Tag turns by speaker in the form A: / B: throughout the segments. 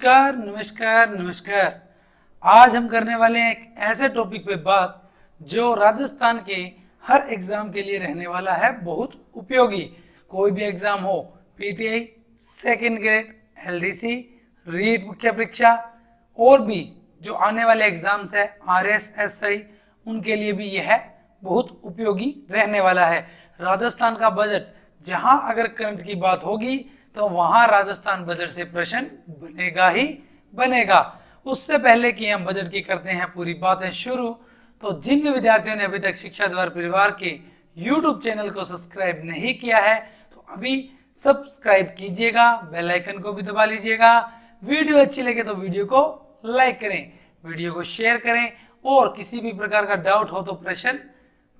A: नमस्कार नमस्कार नमस्कार। आज हम करने वाले हैं एक ऐसे टॉपिक पे बात जो राजस्थान के हर एग्जाम के लिए रहने वाला है बहुत उपयोगी। कोई भी एग्जाम हो, PTI, second grade, LDC, REET मुख्य परीक्षा और भी जो आने वाले एग्जाम्स है आरएसएसआई, उनके लिए भी यह बहुत उपयोगी रहने वाला है। राजस्थान का बजट, जहां अगर करंट की बात होगी तो वहां राजस्थान बजट से प्रश्न बनेगा ही बनेगा। उससे पहले कि हम बजट की करते हैं पूरी बातें शुरू, तो जिन विद्यार्थियों ने अभी तक शिक्षा द्वार परिवार के YouTube चैनल को सब्सक्राइब नहीं किया है तो अभी सब्सक्राइब कीजिएगा, बेल आइकन को भी दबा लीजिएगा। वीडियो अच्छी लगे तो वीडियो को लाइक करें, वीडियो को शेयर करें और किसी भी प्रकार का डाउट हो तो प्रश्न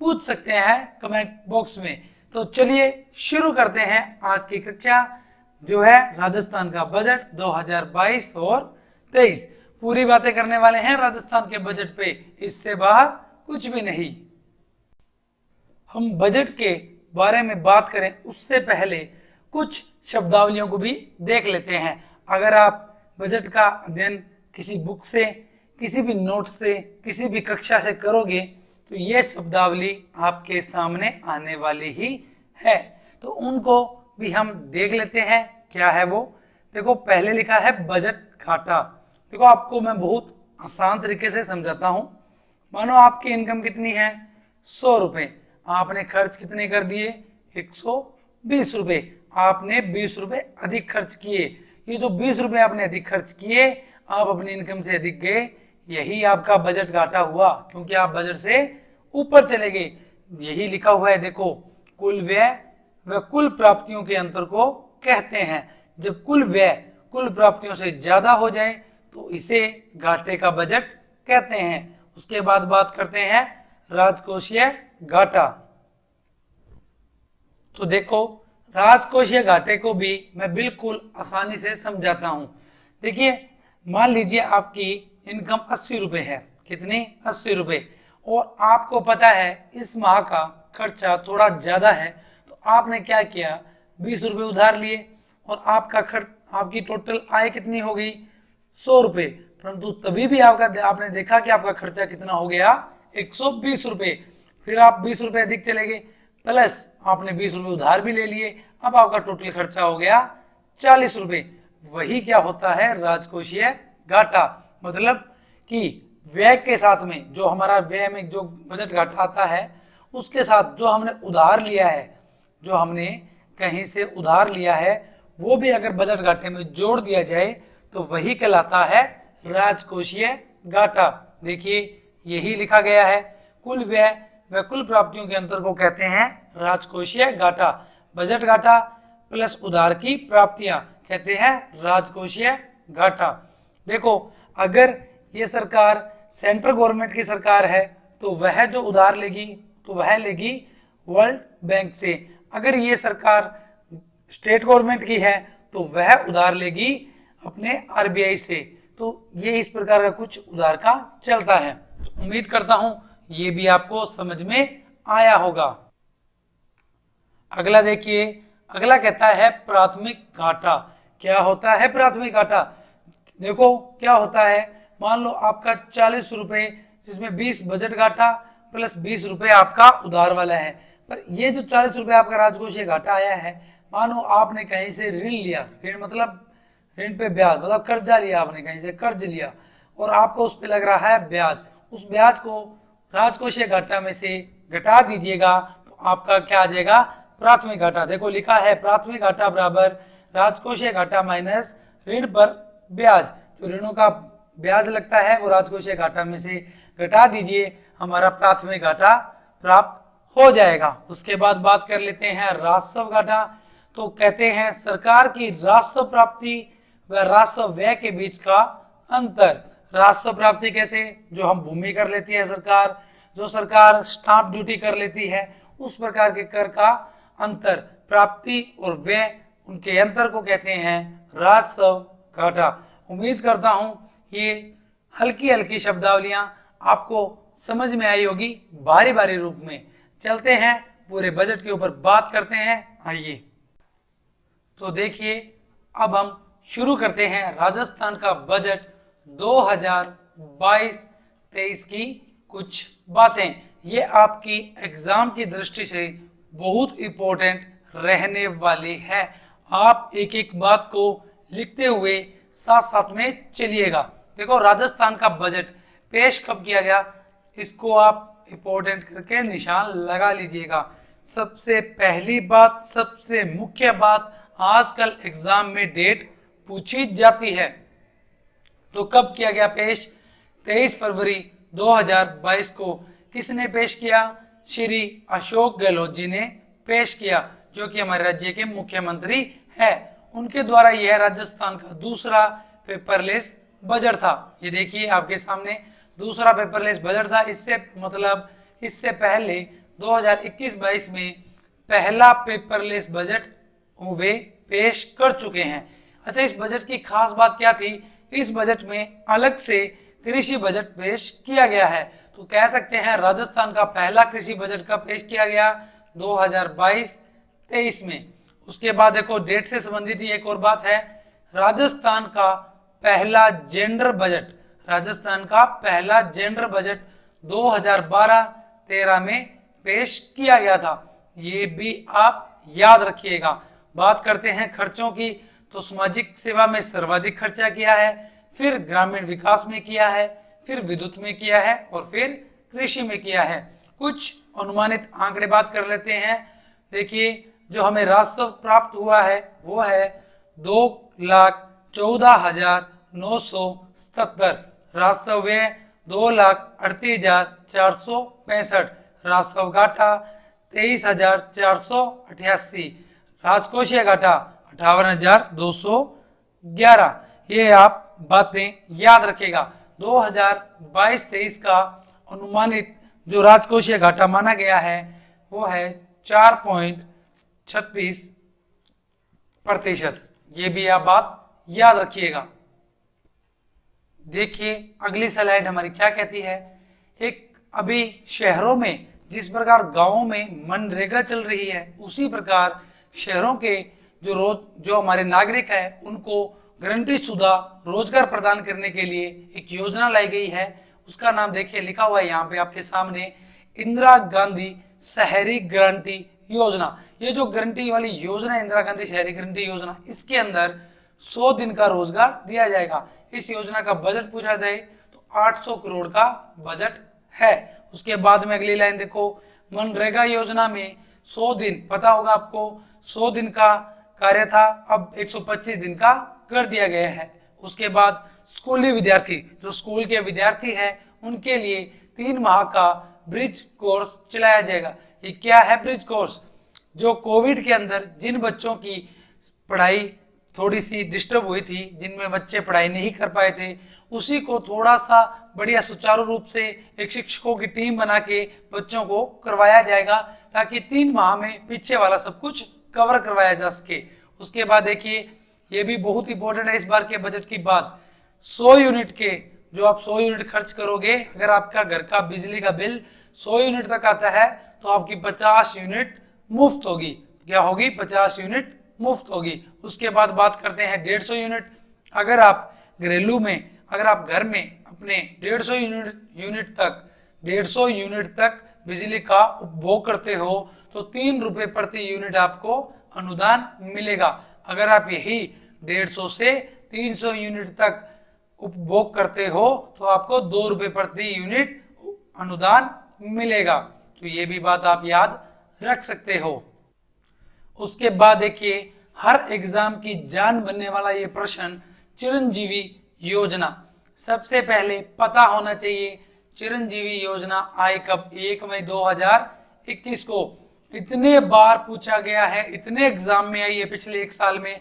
A: पूछ सकते हैं कमेंट बॉक्स में। तो चलिए शुरू करते हैं आज की कक्षा, जो है राजस्थान का बजट 2022 और 23। पूरी बातें करने वाले हैं राजस्थान के बजट पे, इससे बाहर कुछ भी नहीं। हम बजट के बारे में बात करें उससे पहले कुछ शब्दावलियों को भी देख लेते हैं। अगर आप बजट का अध्ययन किसी बुक से, किसी भी नोट से, किसी भी कक्षा से करोगे तो ये शब्दावली आपके सामने आने वाली ही है। तो उनको भी हम देख लेते हैं क्या है वो। देखो, पहले लिखा है बजट घाटा। देखो, आपको मैं बहुत आसान तरीके से समझाता हूं। मानो आपकी इनकम कितनी है, 100 रुपए, आपने खर्च कितने कर दिए, 120 रुपए। आपने 20 रुपए अधिक खर्च किए। ये जो 20 रुपए आपने अधिक खर्च किए, आप अपनी इनकम से अधिक गए, यही आपका बजट घाटा हुआ, क्योंकि आप बजट से ऊपर चले गए। यही लिखा हुआ है, देखो, कुल व्यय व कुल प्राप्तियों के अंतर को कहते हैं। जब कुल व्यय कुल प्राप्तियों से ज्यादा हो जाए तो इसे घाटे का बजट कहते हैं। उसके बाद बात करते हैं राजकोषीय घाटा। तो देखो, राजकोषीय घाटे को भी मैं बिल्कुल आसानी से समझाता हूं। देखिए, मान लीजिए आपकी इनकम 80 रुपए है। कितनी? 80 रुपए। और आपको पता है इस माह का खर्चा थोड़ा ज्यादा है, तो आपने क्या किया, 20 रुपए उधार लिए और आपकी टोटल आय कितनी हो गई, 100 रुपए। परंतु तभी भी आपने देखा कि आपका खर्चा कितना हो गया, 120 रुपए। फिर आप 20 रुपए अधिक चले गए, प्लस आपने 20 रुपए उधार भी ले लिए। अब आपका टोटल खर्चा हो गया 40 रुपए। वही क्या होता है, राजकोषीय घाटा। मतलब कि व्यय के साथ में, जो हमारा व्यय में जो बजट घाटा आता है, उसके साथ जो हमने उधार लिया है, जो हमने कहीं से उधार लिया है, वो भी अगर बजट घाटे में जोड़ दिया जाए तो वही कहलाता है राजकोषीय घाटा। देखिए, यही लिखा गया है, कुल व्यय व कुल प्राप्तियों के अंतर को कहते हैं राजकोषीय घाटा। बजट घाटा प्लस उधार की प्राप्तियां कहते हैं राजकोषीय घाटा। देखो, अगर ये सरकार सेंट्रल गवर्नमेंट की सरकार है तो वह जो उधार लेगी तो वह लेगी वर्ल्ड बैंक से। अगर ये सरकार स्टेट गवर्नमेंट की है तो वह उधार लेगी अपने आरबीआई से। तो ये इस प्रकार का कुछ उधार का चलता है। उम्मीद करता हूं ये भी आपको समझ में आया होगा। अगला देखिए, अगला कहता है प्राथमिक घाटा। क्या होता है प्राथमिक घाटा? देखो, क्या होता है, मान लो आपका 40 रुपए, जिसमें 20 बजट घाटा प्लस 20 रुपए आपका उधार वाला है। पर ये जो 40 रुपए आपका राजकोषीय घाटा आया है, मानो आपने कहीं से ऋण लिया, ऋण मतलब ऋण पे ब्याज, मतलब कर्जा लिया, आपने कहीं से कर्ज लिया और आपको उस पे लग रहा है ब्याज। उस ब्याज को राजकोषीय घाटा में से घटा दीजिएगा तो आपका क्या आ जाएगा, प्राथमिक घाटा। देखो, लिखा है प्राथमिक घाटा बराबर राजकोषीय घाटा माइनस ऋण पर ब्याज। जो ऋणों का ब्याज लगता है वो राजकोषीय घाटा में से घटा दीजिए, हमारा प्राथमिक घाटा प्राप्त हो जाएगा। उसके बाद बात कर लेते हैं राजस्व घाटा। तो कहते हैं सरकार की राजस्व प्राप्ति व राजस्व व्यय के बीच का अंतर। राजस्व प्राप्ति कैसे? जो हम भूमि कर लेती है सरकार, जो सरकार स्टाम्प ड्यूटी कर लेती है, उस प्रकार के कर का अंतर, प्राप्ति और व्यय, उनके अंतर को कहते हैं राजस्व घाटा। उम्मीद करता हूं ये हल्की हल्की शब्दावलियां आपको समझ में आई होगी बारी बारी रूप में। चलते हैं पूरे बजट के ऊपर बात करते हैं। आइए, तो देखिए, अब हम शुरू करते हैं राजस्थान का बजट 2022-23 की कुछ बातें। ये आपकी एग्जाम की दृष्टि से बहुत इंपॉर्टेंट रहने वाली है। आप एक एक बात को लिखते हुए साथ साथ में चलिएगा। देखो, राजस्थान का बजट पेश कब किया गया, इसको आप इंपॉर्टेंट करके निशान लगा लीजिएगा। सबसे पहली बात, सबसे मुख्य बात, आजकल एग्जाम में डेट पूछी जाती है, तो कब किया गया पेश? 23 फरवरी 2022 को। किसने पेश किया? श्री अशोक गहलोत जी ने पेश किया, जो कि हमारे राज्य के मुख्यमंत्री है। उनके द्वारा यह राजस्थान का दूसरा पेपरलेस बजट था। ये देखिए आपके सामने दूसरा पेपरलेस बजट था। इससे पहले 2021-22 में पहला पेपरलेस बजट वे पेश कर चुके हैं। अच्छा, इस बजट की खास बात क्या थी? इस बजट में अलग से कृषि बजट पेश किया गया है। तो कह सकते हैं राजस्थान का पहला कृषि बजट कब पेश किया गया? 2022-23 में। उसके बाद देखो, डेट से संबंधित ही एक और बात है, राजस्थान का पहला जेंडर बजट, राजस्थान का पहला जेंडर बजट 2012-13 में पेश किया गया था। ये भी आप याद रखिएगा। बात करते हैं खर्चों की, तो सामाजिक सेवा में सर्वाधिक खर्चा किया है, फिर ग्रामीण विकास में किया है, फिर विद्युत में किया है और फिर कृषि में किया है। कुछ अनुमानित आंकड़े बात कर लेते हैं। देखिए, जो हमें राजस्व प्राप्त हुआ है वो है 2,14,977। राजस्व व्यय 2,38,465। राजस्व घाटा 23,488। राजकोषीय घाटा 58,211। ये आप बातें याद रखेगा। 2022-23 का अनुमानित जो राजकोषीय घाटा माना गया है वो है 4.36%। ये भी आप बात याद रखिएगा। देखिए, अगली स्लाइड हमारी क्या कहती है। एक अभी शहरों में जिस प्रकार गांवों में मनरेगा चल रही है, उसी प्रकार शहरों के जो हमारे नागरिक हैं उनको गारंटी शुदा रोजगार प्रदान करने के लिए एक योजना लाई गई है। उसका नाम देखिए, लिखा हुआ है यहाँ पे आपके सामने, इंदिरा गांधी शहरी गारंटी योजना। ये जो गारंटी वाली योजना है, इंदिरा गांधी शहरी गारंटी योजना, इसके अंदर 100 दिन का रोजगार दिया जाएगा। इस योजना का बजट पूछा जाए तो 800 करोड़ का बजट है। उसके बाद में अगली लाइन देखो, मनरेगा योजना में 100 दिन, पता होगा आपको, 100 दिन का कार्य था, अब 125 दिन का कर दिया गया है। उसके बाद स्कूली विद्यार्थी, जो स्कूल के विद्यार्थी हैं, उनके लिए 3 माह का ब्रिज कोर्स चलाया जाएगा। ये क्या है ब्रिज कोर्स? जो कोविड के अंदर जिन बच्चों की पढ़ाई थोड़ी सी डिस्टर्ब हुई थी, जिनमें बच्चे पढ़ाई नहीं कर पाए थे, उसी को थोड़ा सा बढ़िया सुचारू रूप से एक शिक्षकों की टीम बना के बच्चों को करवाया जाएगा, ताकि 3 माह में पीछे वाला सब कुछ कवर करवाया जा सके। उसके बाद देखिए, ये भी बहुत इंपॉर्टेंट है इस बार के बजट की बात, 100 यूनिट के, जो आप 100 यूनिट खर्च करोगे, अगर आपका घर का बिजली का बिल 100 यूनिट तक आता है तो आपकी 50 यूनिट मुफ्त होगी। क्या होगी? 50 यूनिट मुफ्त होगी। उसके बाद बात करते हैं 150 यूनिट। अगर आप घरेलू में, अगर आप घर में अपने 150 यूनिट तक बिजली का उपभोग करते हो तो 3 रुपए प्रति यूनिट आपको अनुदान मिलेगा। अगर आप यही 150 से 300 यूनिट तक उपभोग करते हो तो आपको 2 रुपए प्रति यूनिट अनुदान मिलेगा। तो ये भी बात आप याद रख सकते हो। उसके बाद देखिए, हर एग्जाम की जान बनने वाला ये प्रश्न, चिरंजीवी योजना। सबसे पहले पता होना चाहिए चिरंजीवी योजना आई कब? 1 मई 2021 को। इतने बार पूछा गया है, इतने एग्जाम में आई है पिछले 1 साल में,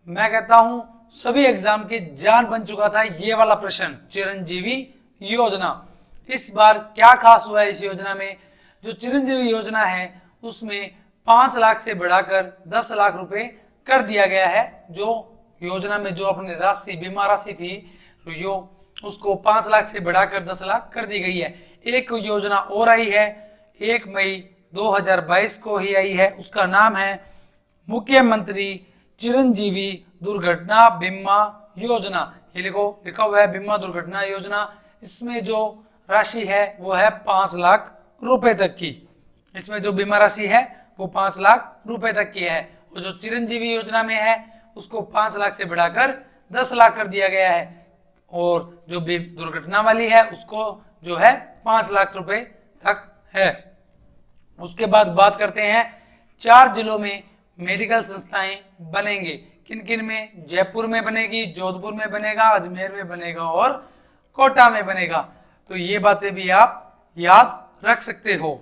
A: मैं कहता हूं सभी एग्जाम की जान बन चुका था ये वाला प्रश्न, चिरंजीवी योजना। इस बार क्या खास हुआ है इस योजना में? जो चिरंजीवी योजना है उसमें 5 लाख से बढ़ाकर 10 लाख रुपए कर दिया गया है। जो योजना में जो अपनी राशि, बीमा राशि थी, यो उसको 5 लाख से बढ़ाकर 10 लाख कर दी गई है। एक योजना और आई है 1 मई 2022 को ही आई है, उसका नाम है मुख्यमंत्री चिरंजीवी दुर्घटना बीमा योजना, ये लिखा हुआ है बीमा दुर्घटना योजना। इसमें जो राशि है वो है 5 लाख रुपए तक की। इसमें जो बीमा राशि है वो 5 लाख रुपए तक की है। और जो चिरंजीवी योजना में है उसको 5 लाख से बढ़ाकर 10 लाख कर दिया गया है। और जो दुर्घटना वाली है उसको जो है 5 लाख रुपए तक है। उसके बाद बात करते हैं 4 जिलों में मेडिकल संस्थाएं बनेंगे। किन किन में? जयपुर में बनेगी, जोधपुर में बनेगा, अजमेर में बनेगा और कोटा में बनेगा। तो ये बातें भी आप याद रख सकते हो।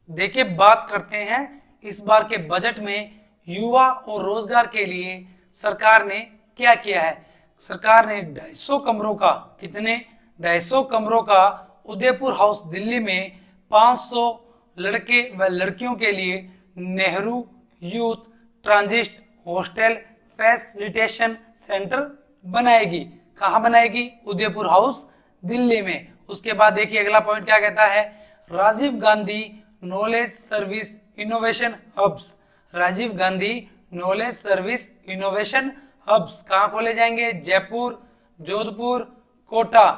A: देखिए, बात करते हैं इस बार के बजट में युवा और रोजगार के लिए सरकार ने क्या किया है। सरकार ने 250 कमरों का, कितने? 250 कमरों का उदयपुर हाउस दिल्ली में 500 लड़के व लड़कियों के लिए Nehru youth transit hostel facilitation centre बनाएगी। कहाँ बनाएगी? उदयपुर हाउस दिल्ली में। उसके बाद देखिए अगला पॉइंट क्या कहता है, Rajiv Gandhi knowledge service innovation hubs. Rajiv Gandhi knowledge service innovation hubs कहाँ खोले जाएंगे? जयपुर, जोधपुर, कोटा।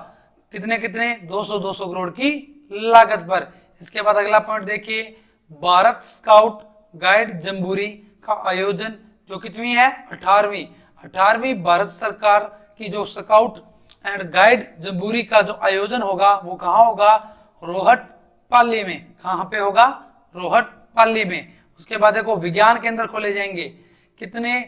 A: कितने कितने? 200 करोड़ की लागत पर। इसके बाद अगला पॉइंट देखिए, भारत स्काउट गाइड जम्बूरी का आयोजन जो कितनी है? 18वीं भारत सरकार की जो स्काउट एंड गाइड जम्बूरी का जो आयोजन होगा वो कहाँ होगा? रोहट पाली में। कहाँ पे होगा? रोहट पाली में। उसके बाद देखो विज्ञान केंद्र खोले जाएंगे। कितने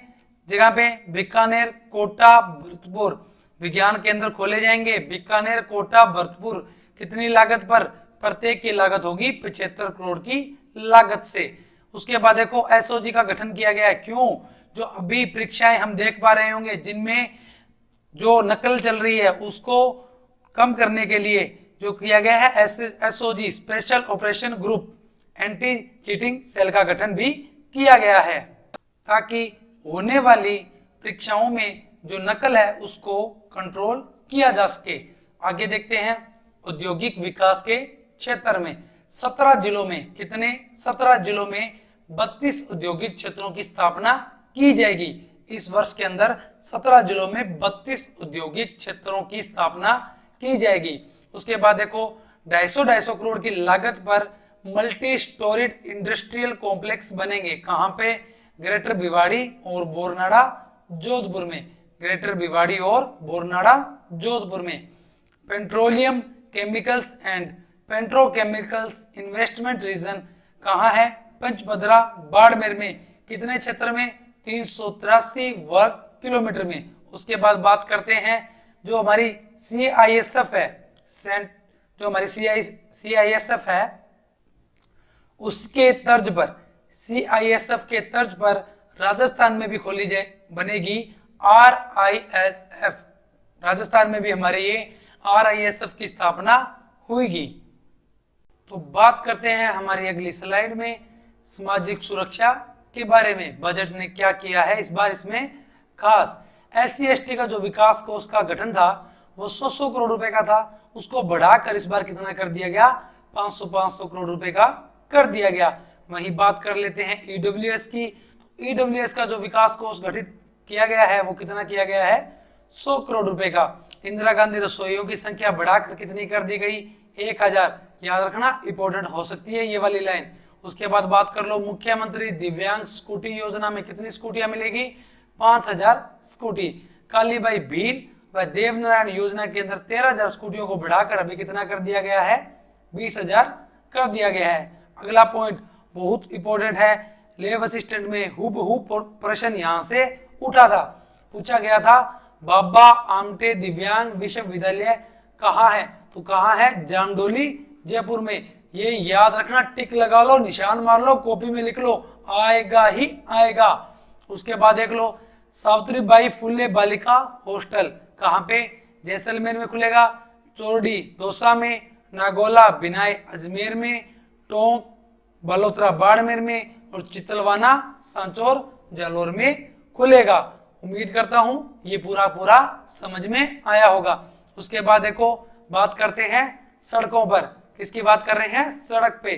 A: जगह पे? बीकानेर, कोटा, भरतपुर। विज्ञान केंद्र खोले जाएंगे बीकानेर, कोटा, भरतपुर। कितनी लागत पर? प्रत्येक की लागत होगी 75 करोड़ की लागत से। उसके बाद देखो एसओजी का गठन किया गया है। क्यों? जो अभी परीक्षाएं हम देख पा रहे होंगे जिनमें जो नकल चल रही है उसको कम करने के लिए जो किया गया है SOG special operation group anti cheating cell का गठन भी किया गया है, ताकि होने वाली परीक्षाओं में जो नकल है उसको कंट्रोल किया जा सके। आगे देखते हैं, औद्योगिक विकास के क्षेत्र में 17 जिलों में, कितने? 17 जिलों में 32 औद्योगिक क्षेत्रों की स्थापना की जाएगी। इस वर्ष के अंदर 17 जिलों में 32 औद्योगिक क्षेत्रों की स्थापना की जाएगी। उसके बाद देखो 250 करोड़ की लागत पर मल्टी स्टोरीड इंडस्ट्रियल कॉम्प्लेक्स बनेंगे। कहां पे? ग्रेटर भिवाड़ी और बोरनाड़ा, जोधपुर में। ग्रेटर भिवाड़ी और बोरनाड़ा, जोधपुर में। Petroleum chemicals and petrochemicals investment region कहाँ है? पंचभद्रा, बाड़मेर में। कितने क्षेत्र में? 383 वर्ग किलोमीटर में। उसके बाद बात करते हैं जो हमारी CISF है, जो हमारी CISF है उसके तर्ज पर, CISF के तर्ज पर राजस्थान में भी खोली जाए बनेगी RISF। राजस्थान में भी हमारे ये RISF की स्थापना हुईगी। तो बात करते हैं हमारी अगली स्लाइड में सामाजिक सुरक्षा के बारे में। बजट ने क्या किया है इस बार? इसमें खास SC/ST का जो विकास कोष का गठन था वो 100 करोड़ रुपए का था, उसको बढ़ाकर इस बार कितना कर दिया गया? 500 करोड़ रुपए का कर दिया गया। वहीं बात कर लेते हैं EWS की। EWS का जो विकास कोष गठित किया गया है वो कितना किया गया है? 100 करोड़ रुपए का। इंदिरा गांधी रसोइयों की संख्या बढ़ाकर कितनी कर दी गई? 1000। याद रखना, इंपॉर्टेंट हो सकती है ये वाली लाइन। उसके बाद बात कर लो मुख्यमंत्री दिव्यांग स्कूटी योजना में कितनी स्कूटियां मिलेगी? 5000 स्कूटी। कालीबाई भील व देवनारायण योजना के अंदर 13000 स्कूटियों को बढ़ाकर अभी कितना कर दिया गया है? 20000 कर दिया गया है। अगला पॉइंट बहुत इंपॉर्टेंट है, लैब असिस्टेंट में हूबहू प्रश्न यहां से उठा था, पूछा गया था बाबा आमटे दिव्यांग विश्वविद्यालय कहाँ है? तो कहाँ है? जामडोली, जयपुर में। ये याद रखना, टिक लगा लो, निशान मार लो, कॉपी में लिख लो, आएगा ही आएगा। उसके बाद देख लो सावित्रीबाई फुले बालिका हॉस्टल कहाँ पे? जैसलमेर में खुलेगा, चोरडी दौसा में, नागोला बिनाई अजमेर में, टोंक बलोत्रा बाड़मेर में और चितलवाना सांचौर जालौर में खुलेगा। उम्मीद करता हूं ये पूरा समझ में आया होगा। उसके बाद देखो बात करते हैं सड़कों पर। किसकी बात कर रहे हैं? सड़क पे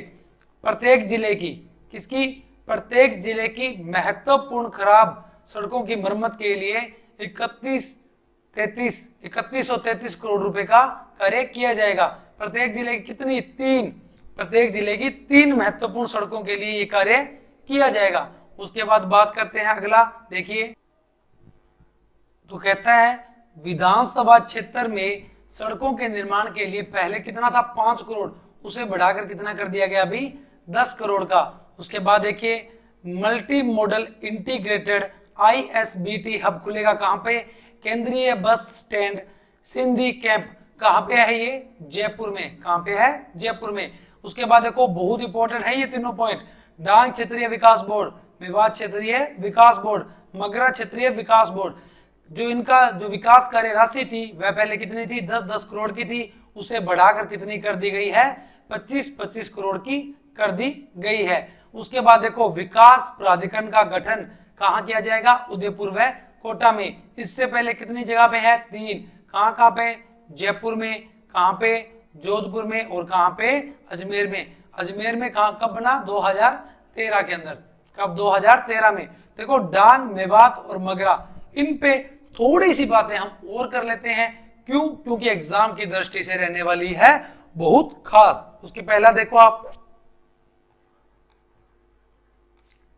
A: प्रत्येक जिले की, किसकी? प्रत्येक जिले की महत्वपूर्ण खराब सड़कों की मरम्मत के लिए 3133 करोड़ रुपए का कार्य किया जाएगा। प्रत्येक जिले की कितनी? 3। प्रत्येक जिले की 3 महत्वपूर्ण सड़कों के लिए ये कार्य किया जाएगा। उसके बाद बात करते हैं अगला, देखिए तो कहता है विधानसभा क्षेत्र में सड़कों के निर्माण के लिए पहले कितना था? 5 करोड़, उसे बढ़ाकर कितना कर दिया गया अभी? 10 करोड़ का। उसके बाद देखिए multi modal integrated ISBT hub खुलेगा कहां पे? केंद्रीय बस स्टैंड सिंधी कैंप। कहां पे है ये? जयपुर में। कहां पे है? जयपुर में। उसके बाद देखो बहुत इंपॉर्टेंट है ये तीनों पॉइंट। डांग क्षेत्रीय विकास बोर्ड, मेवात क्षेत्रीय विकास बोर्ड, मगरा क्षेत्रीय विकास बोर्ड, जो इनका जो विकास कार्य राशि थी वह पहले कितनी थी? 10-10 करोड़ की थी, उसे बढ़ाकर कितनी कर दी गई है? 25-25 करोड़ की कर दी गई है। उसके बाद देखो विकास प्राधिकरण का गठन कहां किया जाएगा? उदयपुर व कोटा में। इससे पहले कितनी जगह पे है? 3। कहां पे? जयपुर में, कहां पे? जोधपुर में, और कहां पे? अजमेर में। अजमेर में कब बना? 2013 के अंदर। कब? 2013 में। देखो डांग, मेवात और मगरा, इन पे थोड़ी सी बातें हम और कर लेते हैं। क्यों? क्योंकि एग्जाम की दृष्टि से रहने वाली है बहुत खास। उसकी पहला देखो आप,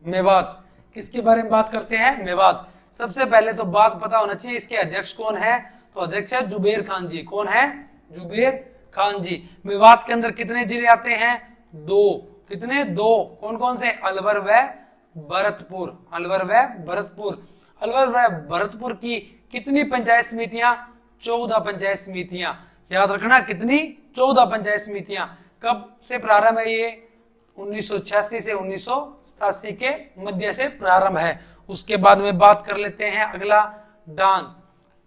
A: मेवात। किसके बारे में बात करते हैं? मेवात। सबसे पहले तो बात पता होना चाहिए इसके अध्यक्ष कौन है? तो अध्यक्ष है जुबेर खान जी। कौन है? जुबेर खान जी। मेवात के अंदर कितने जिले आते हैं? 2। कितने? 2। कौन कौन से? अलवर व भरतपुर। अलवर व भरतपुर। अलवर व भरतपुर की कितनी पंचायत समितियां? 14 पंचायत समितियां। याद रखना कितनी? 14 पंचायत समितियां। कब से प्रारंभ है ये? 1986 से 1987 के मध्य से प्रारंभ है। उसके बाद में बात कर लेते हैं अगला, डांग।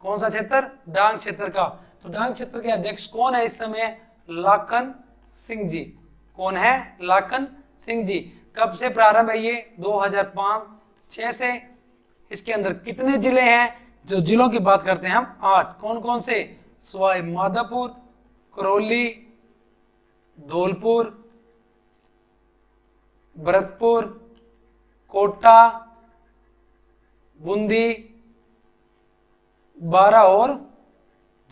A: कौन सा क्षेत्र? डांग क्षेत्र का। तो डांग क्षेत्र के अध्यक्ष कौन है इस समय? लाखन सिंह जी। कौन है? लाखन सिंह जी। कब से प्रारंभ है ये? 2005-6 से। इसके अंदर कितने जिले हैं? जो जिलों की बात करते हैं हम 8। कौन कौन से? सवाई माधोपुर, करौली, धौलपुर, भरतपुर, कोटा, बूंदी, बारा और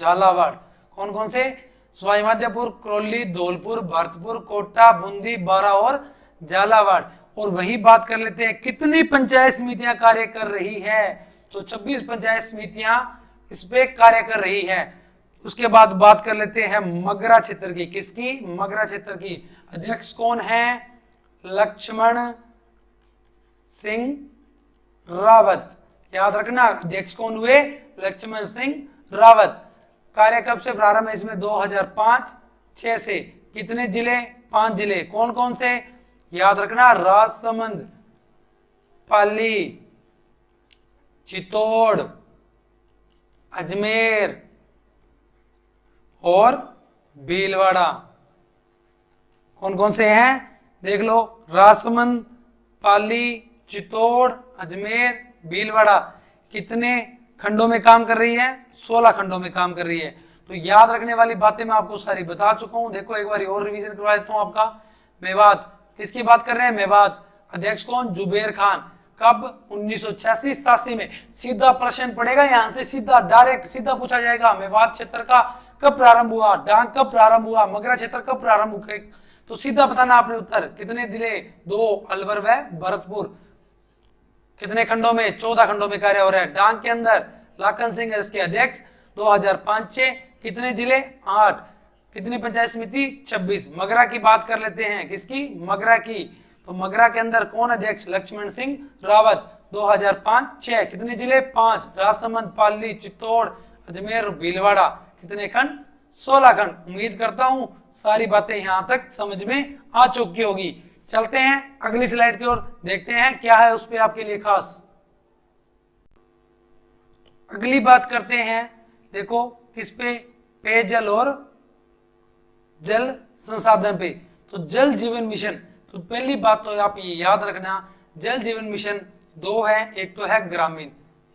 A: झालावाड़। कौन कौन से? सवाई माधोपुर, करौली, धौलपुर, भरतपुर, कोटा, बूंदी, बारा और झालावाड़। और वही बात कर लेते हैं कितनी पंचायत समितियां कार्य कर रही है? तो 26 पंचायत समितियां इस पे कार्य कर रही है। उसके बाद बात कर लेते हैं मगरा क्षेत्र की। किसकी? मगरा क्षेत्र की। अध्यक्ष कौन है? लक्ष्मण सिंह रावत। याद रखना अध्यक्ष कौन हुए? लक्ष्मण सिंह रावत। कार्य कब से प्रारंभ है इसमें? 2005-6 से। कितने जिले? 5 जिले। कौन कौन से? याद रखना राजसमंद, पाली, चित्तौड़, अजमेर और भीलवाड़ा। कौन कौन से हैं? देख लो, राजसमंद, पाली, चित्तौड़, अजमेर, भीलवाड़ा। कितने खंडों में काम कर रही है? 16 खंडों में काम कर रही है। तो याद रखने वाली बातें मैं आपको सारी बता चुका हूं। देखो एक बार और रिवीजन करवा देता हूं आपका। मेवात, किसकी बात कर रहे हैं? मेवात। अध्यक्ष कौन? जुबेर खान। कब? 1986-87 में। सीधा प्रश्न पड़ेगा यहां से, सीधा डायरेक्ट सीधा पूछा जाएगा। मेवात क्षेत्र का कब प्रारंभ हुआ? डांग कब प्रारंभ हुआ? मगरा क्षेत्र कब प्रारंभ हुआ? तो सीधा बताना आपने उत्तर। कितने जिले? 2, अलवर व भरतपुर। कितने खंडों में? 14 खंडों में कार्य हो रहा है। डांग के अंदर लाखन सिंह इसके अध्यक्ष। 2005-6। कितने जिले? 8। कितनी पंचायत समिति? 26। मगरा की बात कर लेते हैं। किसकी? मगरा की। तो मगरा के अंदर कौन अध्यक्ष? लक्ष्मण सिंह रावत। 2005-6। कितने जिले? 5। राजसमंद, पाली, चित्तौड़, अजमेर, भीलवाड़ा। कितने खंड? 16 खंड। उम्मीद करता हूं सारी बातें यहां तक समझ में आ चुकी होगी। चलते हैं अगली स्लाइड की ओर, देखते हैं क्या है उस पे आपके लिए खास। अगली बात करते हैं, देखो किस पे? पेयजल और जल संसाधन पे। तो जल जीवन मिशन, तो पहली बात तो आप ये याद रखना, जल जीवन मिशन 2 है। एक तो है ग्रामीण,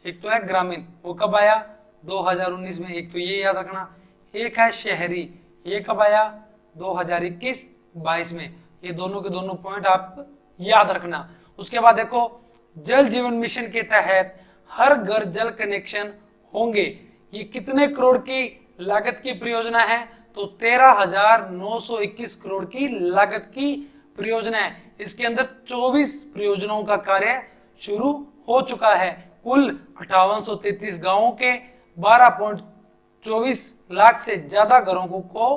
A: एक तो है ग्रामीण। वो कब आया? 2019 में। एक तो ये याद रखना। एक है शहरी, ये कब आया? 2021-22 में। ये दोनों के दोनों पॉइंट आप याद रखना। उसके बाद देखो जल जीवन मिशन के तहत हर घर जल कनेक्शन होंगे। ये कितने करोड़ की लागत की परियोजना है? तो 13,921 करोड़ की लागत की परियोजना है। इसके अंदर 24 परियोजनाओं का कार्य शुरू हो चुका है। कुल 5833 गांवों के 12.24 लाख से ज्यादा घरों को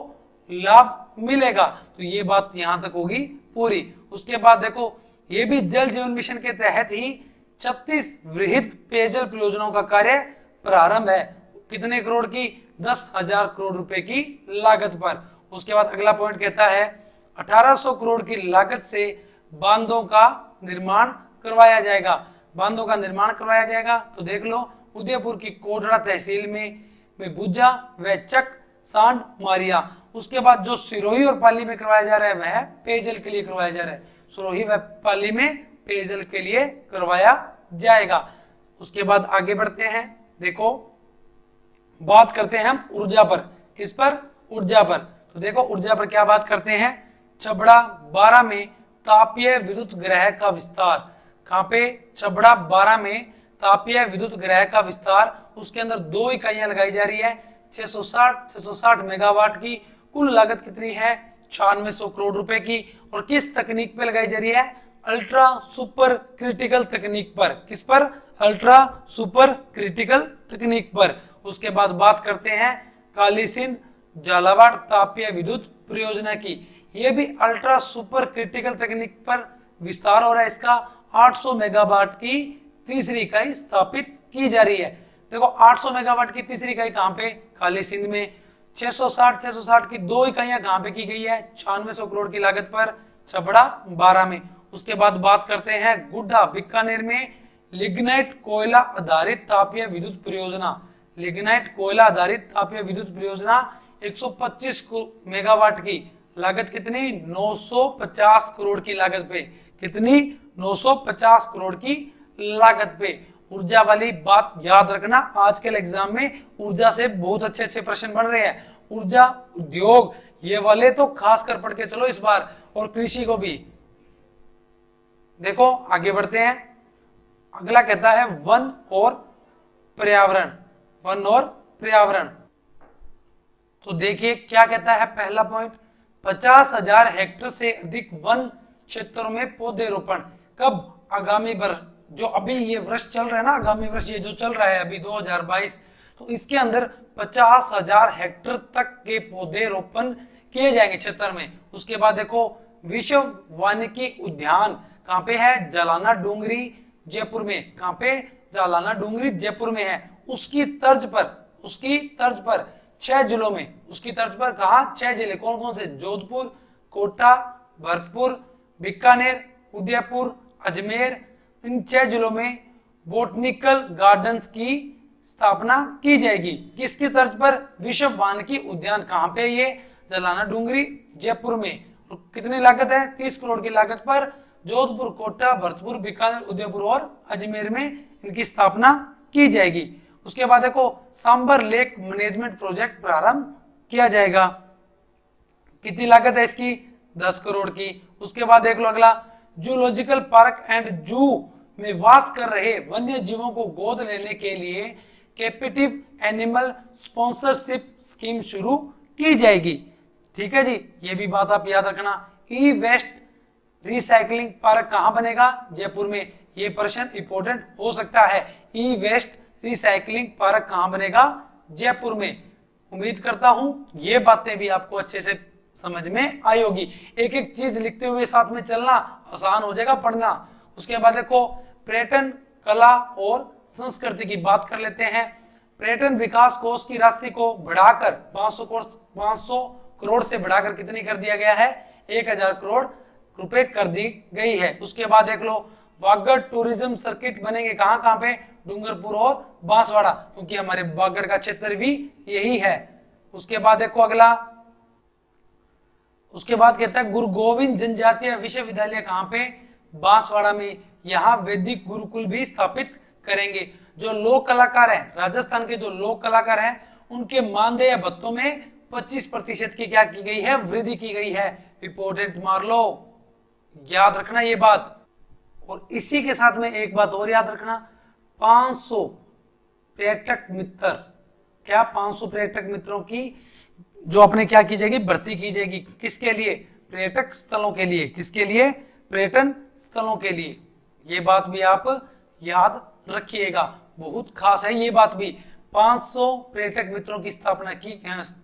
A: लाभ मिलेगा। तो ये बात यहां तक होगी पूरी। उसके बाद देखो, ये भी जल जीवन मिशन के तहत ही 36 वृहद पेयजल परियोजनाओं का कार्य प्रारंभ है। कितने करोड़ की? 10,000 करोड़ रुपए की लागत पर। उसके बाद अगला पॉइंट कहता है 1800 करोड़ की लागत से बांधों का निर्माण करवाया जाएगा। बांधों का निर्माण करवाया जाएगा तो देख लो, उदयपुर की कोडरा तहसील में बुज्जा व चक सांड मारिया। उसके बाद जो सिरोही और पाली में करवाया जा रहा है वह पेयजल के लिए करवाया जा रहा है। सिरोही व पाली में पेयजल के लिए करवाया जाएगा। उसके बाद आगे बढ़ते हैं। देखो, बात करते हैं हम ऊर्जा पर। किस पर? ऊर्जा पर। तो देखो, ऊर्जा पर क्या बात करते हैं? चबड़ा 12 में तापीय विद्युत ग्रह का विस्तार। कहां पे? चबड़ा 12 में तापीय विद्युत ग्रह का विस्तार। उसके अंदर 2 इकाइयां लगाई जा रही है, 660 मेगावाट की। कुल लागत कितनी है? 9600 करोड़ रुपए की। और किस तकनीक पे लगाई जा रही है? अल्ट्रा सुपर क्रिटिकल तकनीक पर। किस पर? अल्ट्रा सुपर क्रिटिकल तकनीक पर। उसके बाद बात करते हैं काली सिंध झालावाड़ तापीय विद्युत परियोजना की। यह भी अल्ट्रा सुपर क्रिटिकल तकनीक पर विस्तार हो रहा है। इसका 800 मेगावाट की तीसरी इकाई स्थापित की जा रही है। देखो, 800 मेगावाट की तीसरी इकाई कहां पे? काली सिंध में। 660 की 2 इकाइयां कहां पे की गई है? 9600 करोड़ की लागत पर चबड़ा 12 में। उसके बाद बात करते हैं गुड्डा बीकानेर में लिग्नाइट कोयला आधारित तापीय विद्युत परियोजना। लिग्नाइट कोयला आधारित तापीय विद्युत परियोजना 125 मेगावाट की। लागत कितनी? 950 करोड़ की लागत पे। कितनी? 950 करोड़ की लागत पे। ऊर्जा वाली बात याद रखना, आजकल एग्जाम में ऊर्जा से बहुत अच्छे अच्छे प्रश्न बन रहे हैं। ऊर्जा उद्योग ये वाले तो खास कर पढ़ के चलो इस बार, और कृषि को भी। देखो, आगे बढ़ते हैं। अगला कहता है वन और पर्यावरण। वन और पर्यावरण। तो देखिए क्या कहता है पहला पॉइंट, 50,000 हेक्टेयर से अधिक वन क्षेत्रों में पौधे रोपण। कब? आगामी वर्ष, जो अभी ये वर्ष चल रहा है ना, आगामी वर्ष ये जो चल रहा है अभी 2022, तो इसके अंदर 50,000 हेक्टेयर तक के पौधे रोपण किए जाएंगे क्षेत्र में। उसके बाद देखो, विश्व वानिकी उद्यान कहां पे है? जालाना डूंगरी जयपुर में। कहां पे? जालाना डूंगरी जयपुर में है। उसकी तर्ज पर 6 जिलों में, उसकी तर्ज पर कहा? 6 जिले। कौन कौन से? जोधपुर, कोटा, भरतपुर, बीकानेर, उदयपुर, अजमेर। इन 6 जिलों में बोटनिकल गार्डन्स की स्थापना की जाएगी। किसकी तर्ज पर? विश्व वानिकी उद्यान। कहां पे? ये जालाना डूंगरी जयपुर में। कितनी लागत है? 30 करोड़ की लागत पर जोधपुर, कोटा, भरतपुर, बीकानेर, उदयपुर और अजमेर में इनकी स्थापना की जाएगी। उसके बाद देखो, सांबर लेक मैनेजमेंट प्रोजेक्ट प्रारंभ किया जाएगा। कितनी लागत है इसकी? 10 करोड़ की। उसके बाद देख लो अगला, जूलॉजिकल पार्क एंड जू में वास कर रहे वन्य जीवों को गोद लेने के लिए कैप्टिव एनिमल स्पॉन्सरशिप स्कीम शुरू की जाएगी। ठीक है जी, ये भी बात आप याद रखना। ई वेस्ट रिसाइकलिंग पार्क कहां बनेगा? जयपुर में। ये प्रश्न इंपॉर्टेंट हो सकता है। ई वेस्ट रिसाइकलिंग पार्क कहां बनेगा? जयपुर में। उम्मीद करता हूं ये बातें भी आपको अच्छे से समझ में आई होगी। एक एक चीज लिखते हुए साथ में चलना आसान हो जाएगा पढ़ना। उसके बाद देखो, पर्यटन, कला और संस्कृति की बात कर लेते हैं। पर्यटन विकास कोष की राशि को बढ़ाकर 500 करोड़ से बढ़ाकर कितनी कर दिया गया है? 1000 करोड़ रुपए कर दी गई है। उसके बाद देख लो, वागड़ टूरिज्म सर्किट बनेंगे कहां कहां पे? डूंगरपुर और बांसवाड़ा, क्योंकि हमारे वागड़ का क्षेत्र भी यही है। उसके बाद देखो अगला, उसके बाद कहता है गुरु गोविंद जनजातीय विश्वविद्यालय कहां पे? बांसवाड़ा में। यहाँ वैदिक गुरुकुल भी स्थापित करेंगे। जो लोक कलाकार हैं, राजस्थान के जो लोक कलाकार हैं, उनके मानदेय भत्तों में 25% की क्या की गई है? वृद्धि की गई है। इंपॉर्टेंट मार लो, याद रखना ये बात। और इसी के साथ में एक बात और याद रखना, 500 पर्यटक मित्र, क्या 500 पर्यटक मित्रों की जो अपने क्या की जाएगी, भर्ती की जाएगी। किसके लिए? पर्यटक स्थलों के लिए। किसके लिए? पर्यटन स्थलों के लिए। ये बात भी आप याद रखिएगा, बहुत खास है ये बात भी। 500 पर्यटक मित्रों की स्थापना की,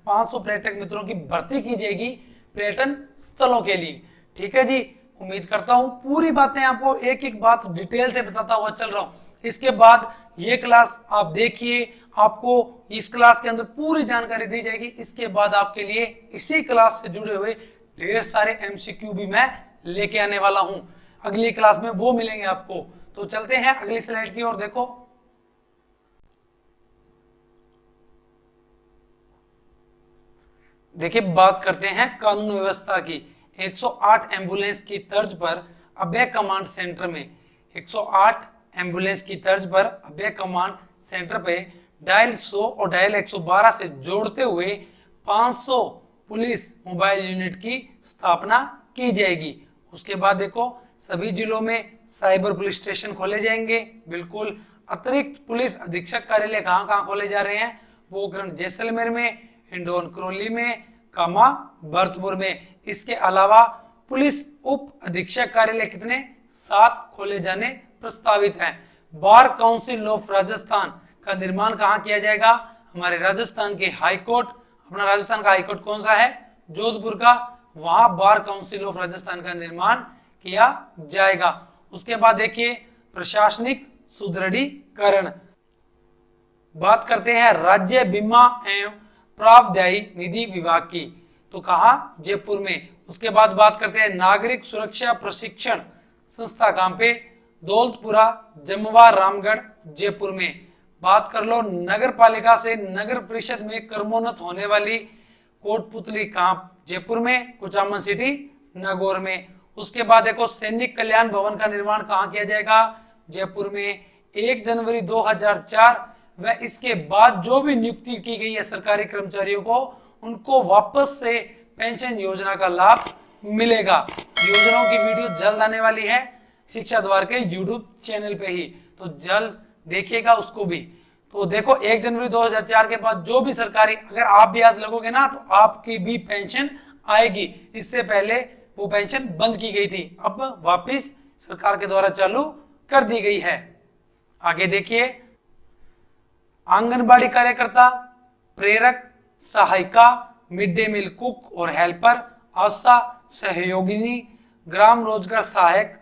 A: 500 पर्यटक मित्रों की भर्ती की जाएगी पर्यटन स्थलों के लिए। ठीक है जी, उम्मीद करता हूं पूरी बातें आपको एक एक बात डिटेल से बताता हुआ चल रहा हूं। इसके बाद ये क्लास आप देखिए, आपको इस क्लास के अंदर पूरी जानकारी दी जाएगी। इसके बाद आपके लिए इसी क्लास से जुड़े हुए ढेर सारे एमसीक्यू भी मैं लेके आने वाला हूं। अगली क्लास में वो मिलेंगे आपको। तो चलते हैं अगली स्लाइड की ओर। देखो, देखिए बात करते हैं कानून व्यवस्था की। 108 एम्बुलेंस की तर्ज पर अभय कमांड सेंटर में 108 एम्बुलेंस की तर्ज पर अभय कमांड सेंटर पे डायल 100 और डायल 112 से जोड़ते हुए 500 पुलिस मोबाइल यूनिट की स्थापना की जाएगी। उसके बाद देखो, सभी जिलों में साइबर पुलिस स्टेशन खोले जाएंगे। बिल्कुल, अतिरिक्त पुलिस अधीक्षक कार्यालय कहाँ कहाँ खोले जा रहे हैं? पोखरण जैसलमेर में, हिंडौन करौली में, कामा भरतपुर में। इसके अलावा पुलिस उप अधीक्षक कार्यालय कितने? 7 खोले जाने प्रस्तावित हैं। बार काउंसिल ऑफ राजस्थान का निर्माण कहाँ किया जाएगा? हमारे राजस्थान के हाई कोर्ट, अपना राजस्थान का हाई कोर्ट कौन सा है? जोधपुर का। वहां बार काउंसिल ऑफ राजस्थान का निर्माण किया जाएगा। उसके बाद देखिए, प्रशासनिक सुदृढ़ीकरण। बात करते हैं राज्य बीमा एवं प्रावधायी निधि विभाग की, तो कहा? जयपुर में। उसके बाद बात करते हैं नागरिक सुरक्षा प्रशिक्षण संस्था, कहां पे? दौलतपुरा, जमवा, रामगढ़, जयपुर में। बात कर लो नगर पालिका से नगर परिषद में क्रमोन्नत होने वाली कोटपुतली, कहां? जयपुर में। कुचामन सिटी, नागौर में। उसके बाद देखो, सैनिक कल्याण भवन का निर्माण कहां किया जाएगा? जयपुर में। 1 जनवरी 2004 व इसके बाद जो भी नियुक्ति की गई है सरकारी कर्मचारियों को, उनको वापस से पेंशन योजना का लाभ मिलेगा। योजनाओं की वीडियो जल्द आने वाली है शिक्षा द्वार के यूट्यूब चैनल पे ही, तो जल्द देखिएगा उसको भी। तो देखो, 1 जनवरी 2004 के बाद जो भी सरकारी, अगर आप भी आज लगोगे ना तो आपकी भी पेंशन आएगी। इससे पहले वो पेंशन बंद की गई थी, अब वापिस सरकार के द्वारा चालू कर दी गई है। आगे देखिए, आंगनबाड़ी कार्यकर्ता, प्रेरक, सहायिका, मिड डे मील कुक और हेल्पर, आशा सहयोगिनी, ग्राम रोजगार सहायक,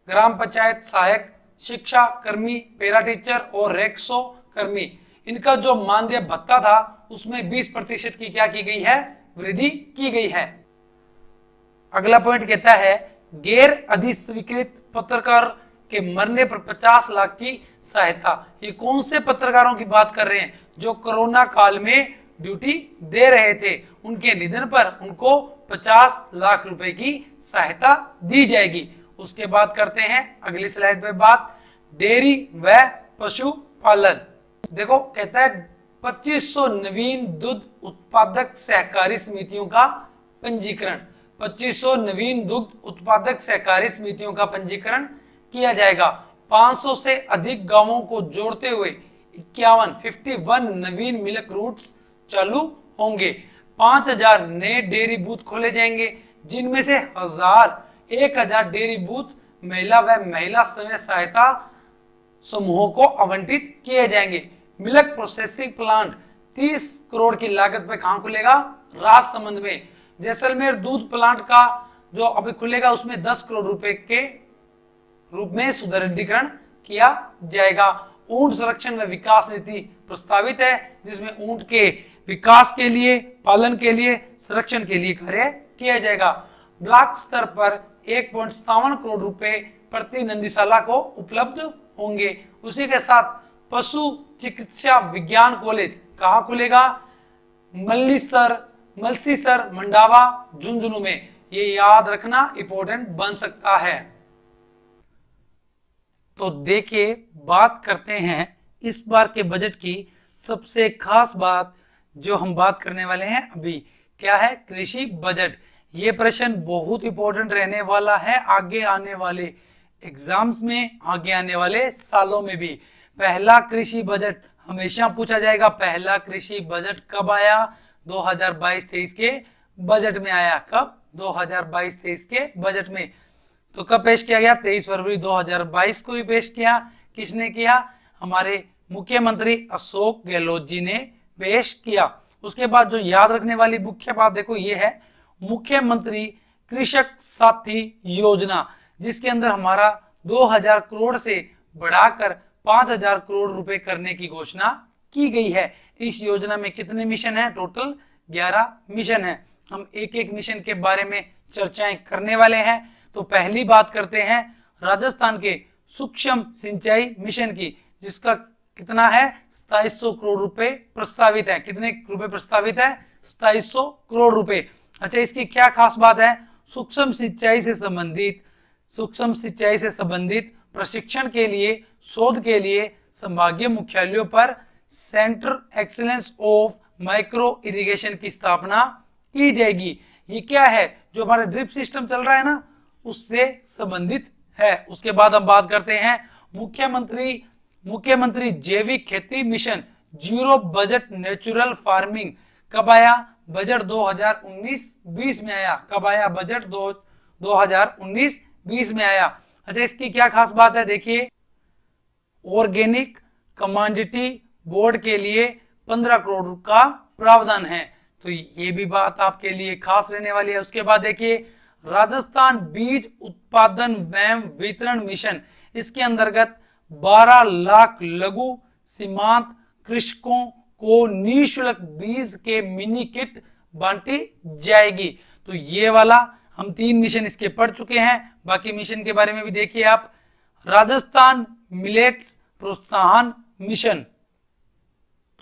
A: ग्राम पंचायत सहायक, शिक्षा कर्मी, पैरा टीचर और रेक्सो कर्मी, इनका जो मानदेय भत्ता था उसमें 20% की क्या की गई है? वृद्धि की गई है। अगला पॉइंट कहता है गैर अधिस्वीकृत पत्रकार के मरने पर 50 लाख की सहायता। ये कौन से पत्रकारों की बात कर रहे हैं? जो कोरोना काल में ड्यूटी दे रहे थे, उनके निधन पर उनको 50 लाख रुपए की सहायता दी जाएगी। उसके बाद करते हैं अगली स्लाइड पे बात, डेयरी व पशुपालन। देखो, कहता है 2500 नवीन दुग्ध उत्पादक सहकारी समितियों का पंजीकरण। 2500 नवीन दुग्ध उत्पादक सहकारी समितियों का पंजीकरण किया जाएगा। 500 से अधिक गांवों को जोड़ते हुए 51 नवीन मिल्क रूट्स चालू होंगे। 5000 नए डेयरी बूथ खोले जाएंगे, जिनमें से 1000 डेयरी बूथ महिला व महिला स्वयं सहायता समूहों को आवंटित किए जाएंगे। मिल्क प्रोसेसिंग प्लांट 30 करोड़ की लागत पे कहां खुलेगा? राजसमंद में। जैसलमेर दूध प्लांट का जो अभी खुलेगा उसमें 10 करोड़ रुपए के रूप में सुदृढ़ीकरण किया जाएगा। ऊंट संरक्षण व विकास नीति प्रस्तावित है, जिसमें ऊंट के विकास के लिए, पालन के लिए, संरक्षण के लिए कार्य किया जाएगा। ब्लॉक स्तर पर 1.57 करोड़ रुपए प्रति नंदीशाला को उपलब्ध होंगे। उसी के साथ पशु चिकित्सा विज्ञान कॉलेज कहां खुलेगा? मलसीसर, मंडावा, झुंझुनू में। ये याद रखना इंपॉर्टेंट बन सकता है। तो देखिए, बात करते हैं इस बार के बजट की सबसे खास बात जो हम बात करने वाले हैं अभी, क्या है? कृषि बजट। ये प्रश्न बहुत इंपॉर्टेंट रहने वाला है आगे आने वाले एग्जाम्स में, आगे आने वाले सालों में भी। पहला कृषि बजट हमेशा पूछा जाएगा, पहला कृषि बजट कब आया? 2022-23 के बजट में आया। कब? 2022-23 के बजट में। तो कब पेश किया गया? 23 फरवरी 2022 को ही पेश किया। किसने किया? हमारे मुख्यमंत्री अशोक गहलोत जी ने पेश किया। उसके बाद जो याद रखने वाली मुख्य बात देखो ये है मुख्यमंत्री कृषक साथी योजना, जिसके अंदर हमारा 2000 करोड़ से बढ़ाकर 5000 करोड़ रुपए करने की घोषणा की गई है। इस योजना में कितने मिशन हैं? टोटल 11 मिशन हैं। हम एक एक मिशन के बारे में चर्चाएं करने वाले हैं। तो पहली बात करते हैं राजस्थान के सूक्ष्म सिंचाई मिशन की, जिसका कितना है? 2700 करोड़ रुपए प्रस्तावित है। कितने रुपए प्रस्तावित है? 2700 करोड़ रुपए। अच्छा, इसकी क्या खास बात है? सूक्ष्म सिंचाई से संबंधित प्रशिक्षण के लिए, शोध के लिए संभागीय मुख्यालयों पर centre excellence of micro irrigation की स्थापना की जाएगी। ये क्या है? जो हमारा ड्रिप सिस्टम चल रहा है ना, उससे संबंधित है। उसके बाद हम बात करते हैं मुख्यमंत्री जैविक खेती mission, zero budget natural farming कब आया? बजट 2019-20 में आया। कब आया? बजट 2019-20 में आया। अच्छा, इसकी क्या खास बात है? देखिए, ऑर्गेनिक कमोडिटी बोर्ड के लिए 15 करोड़ का प्रावधान है। तो ये भी बात आपके लिए खास रहने वाली है। उसके बाद देखिए राजस्थान बीज उत्पादन एवं वितरण मिशन, इसके अंतर्गत 12 लाख लघु सीमांत कृषकों को निःशुल्क बीज के मिनी किट बांटी जाएगी। तो ये वाला हम 3 मिशन इसके पढ़ चुके हैं। बाकी मिशन के बारे में भी देखिए आप। राजस्थान मिलेट्स प्रोत्साहन मिशन,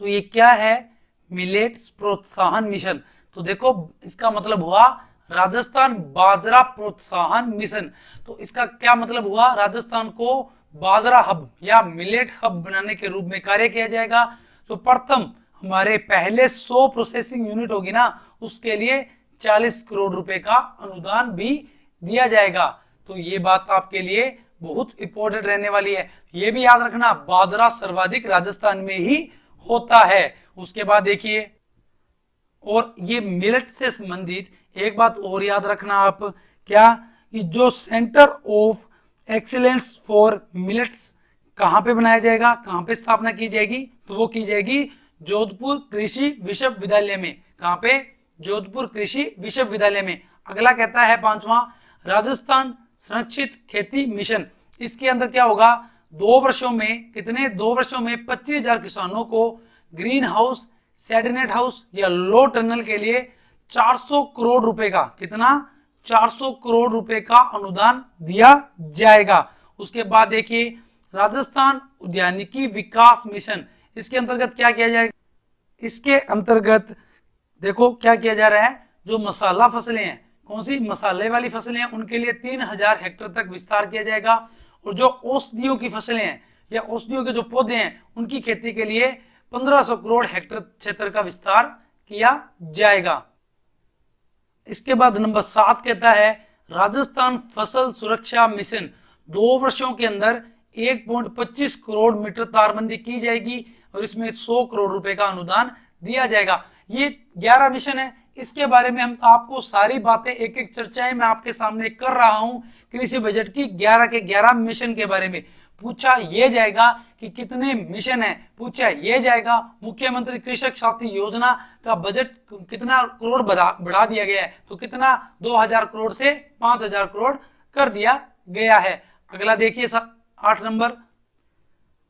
A: तो ये क्या है? मिलेट्स प्रोत्साहन मिशन। तो देखो इसका मतलब हुआ राजस्थान बाजरा प्रोत्साहन मिशन। तो इसका क्या मतलब हुआ? राजस्थान को बाजरा हब या मिलेट हब बनाने के रूप में कार्य किया जाएगा। तो प्रथम हमारे पहले 100 प्रोसेसिंग यूनिट होगी ना, उसके लिए 40 करोड़ रुपए का अनुदान भी दिया जाएगा। तो ये बात आपके लिए बहुत इंपॉर्टेंट रहने वाली है। ये भी याद रखना, बाजरा सर्वाधिक राजस्थान में ही होता है। उसके बाद देखिए, और ये मिलेट से संबंधित एक बात और याद रखना आप, क्या? कि जो centre of excellence for millets कहां पे बनाया जाएगा, कहां पे स्थापना की जाएगी? तो वो की जाएगी जोधपुर कृषि विश्वविद्यालय में। कहां पे? जोधपुर कृषि विश्वविद्यालय में। अगला कहता है 5वां, राजस्थान संरक्षित खेती मिशन। इसके अंदर क्या होगा? 2 वर्षों में कितने? 2 वर्षों में 25,000 किसानों को ग्रीन हाउस, सैटेलाइट हाउस या लो टनल के लिए 400 करोड़ रुपए का, कितना? 400 करोड़ रुपए का अनुदान दिया जाएगा। उसके बाद देखिए राजस्थान उद्यानिकी विकास मिशन, इसके अंतर्गत क्या किया जाएगा? इसके अंतर्गत देखो क्या किया जा रहा है, जो मसाला फसलें हैं, कौन सी? मसाले वाली फसलें हैं, उनके लिए 3000 हेक्टेयर तक विस्तार किया जाएगा। और जो औषधियों की फसलें हैं या औषधियों के जो पौधे हैं, उनकी खेती के लिए 1500 करोड़ हेक्टेयर क्षेत्र का विस्तार किया जाएगा। इसके बाद नंबर 7 कहता है राजस्थान फसल सुरक्षा मिशन, 2 वर्षों के अंदर 1.25 करोड़ मीटर तारबंदी की जाएगी और इसमें 100 करोड़ रुपए का अनुदान दिया जाएगा। ये 11 मिशन है। इसके बारे में हम आपको सारी बातें एक एक चर्चाएं मैं आपके सामने कर रहा हूं। कृषि बजट की 11 के 11 मिशन के बारे में पूछा यह जाएगा कि कितने मिशन है, पूछा यह जाएगा मुख्यमंत्री कृषक साथी योजना का बजट कितना करोड़ बढ़ा दिया गया है, तो कितना? 2000 करोड़ से 5000 करोड़ कर दिया गया है। अगला देखिए 8 नंबर।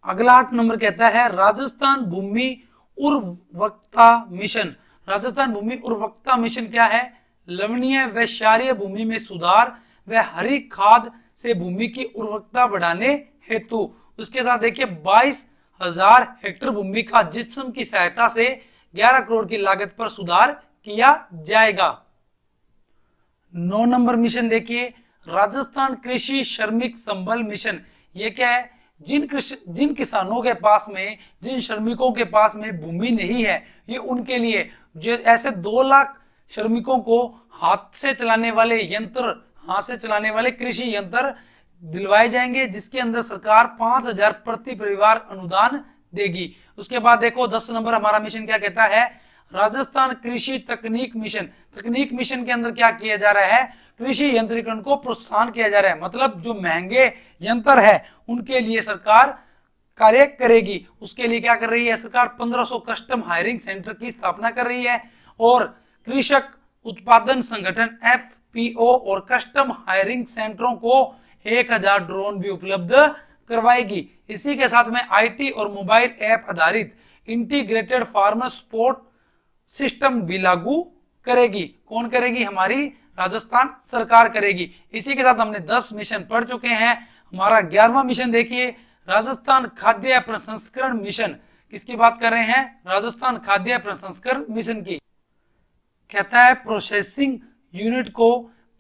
A: अगला 8 नंबर कहता है राजस्थान भूमि उर्वरकता मिशन। राजस्थान भूमि उर्वरकता मिशन क्या है? लवणीय व क्षारीय भूमि में सुधार व हरी खाद से भूमि की उर्वरकता बढ़ाने हेतु। उसके साथ देखिए 22,000 हेक्टेयर भूमि का जिप्सम की सहायता से 11 करोड़ की लागत पर सुधार किया जाएगा। 9 नंबर मिशन देखिए राजस्थान कृषि श्रमिक संबल मिशन। ये क्या है? जिन किसानों के पास में, जिन श्रमिकों के पास में भूमि नहीं है, ये उनके लिए जो ऐसे 2 लाख श्रमिकों को हाथ से चलाने वाले यंत्र, हाथ से चलाने वाले कृषि यंत्र दिलवाए जाएंगे, जिसके अंदर सरकार 5,000 प्रति परिवार अनुदान देगी। उसके बाद देखो 10 नंबर हमारा मिशन क्या कहता है, राजस्थान कृषि तकनीक मिशन। तकनीक मिशन के अंदर क्या किया जा रहा है, कृषि यंत्रीकरण को प्रोत्साहन किया जा रहा है, मतलब जो महंगे यंत्र है उनके लिए सरकार कार्य करेगी। उसके लिए क्या कर रही है सरकार, 1500 कस्टम हायरिंग सेंटर की स्थापना कर रही है और कृषक उत्पादन संगठन FPO और कस्टम हायरिंग सेंटरों को 1000 ड्रोन भी उपलब्ध करवाएगी। इसी के साथ में IT और मोबाइल ऐप आधारित इंटीग्रेटेड फार्मर सपोर्ट सिस्टम भी लागू करेगी। कौन करेगी, हमारी राजस्थान सरकार करेगी। इसी के साथ हमने 10 मिशन पढ़ चुके हैं। हमारा 11वां मिशन देखिए, राजस्थान खाद्य प्रसंस्करण मिशन। किसकी बात कर रहे हैं, राजस्थान खाद्य प्रसंस्करण मिशन की। कहता है प्रोसेसिंग यूनिट को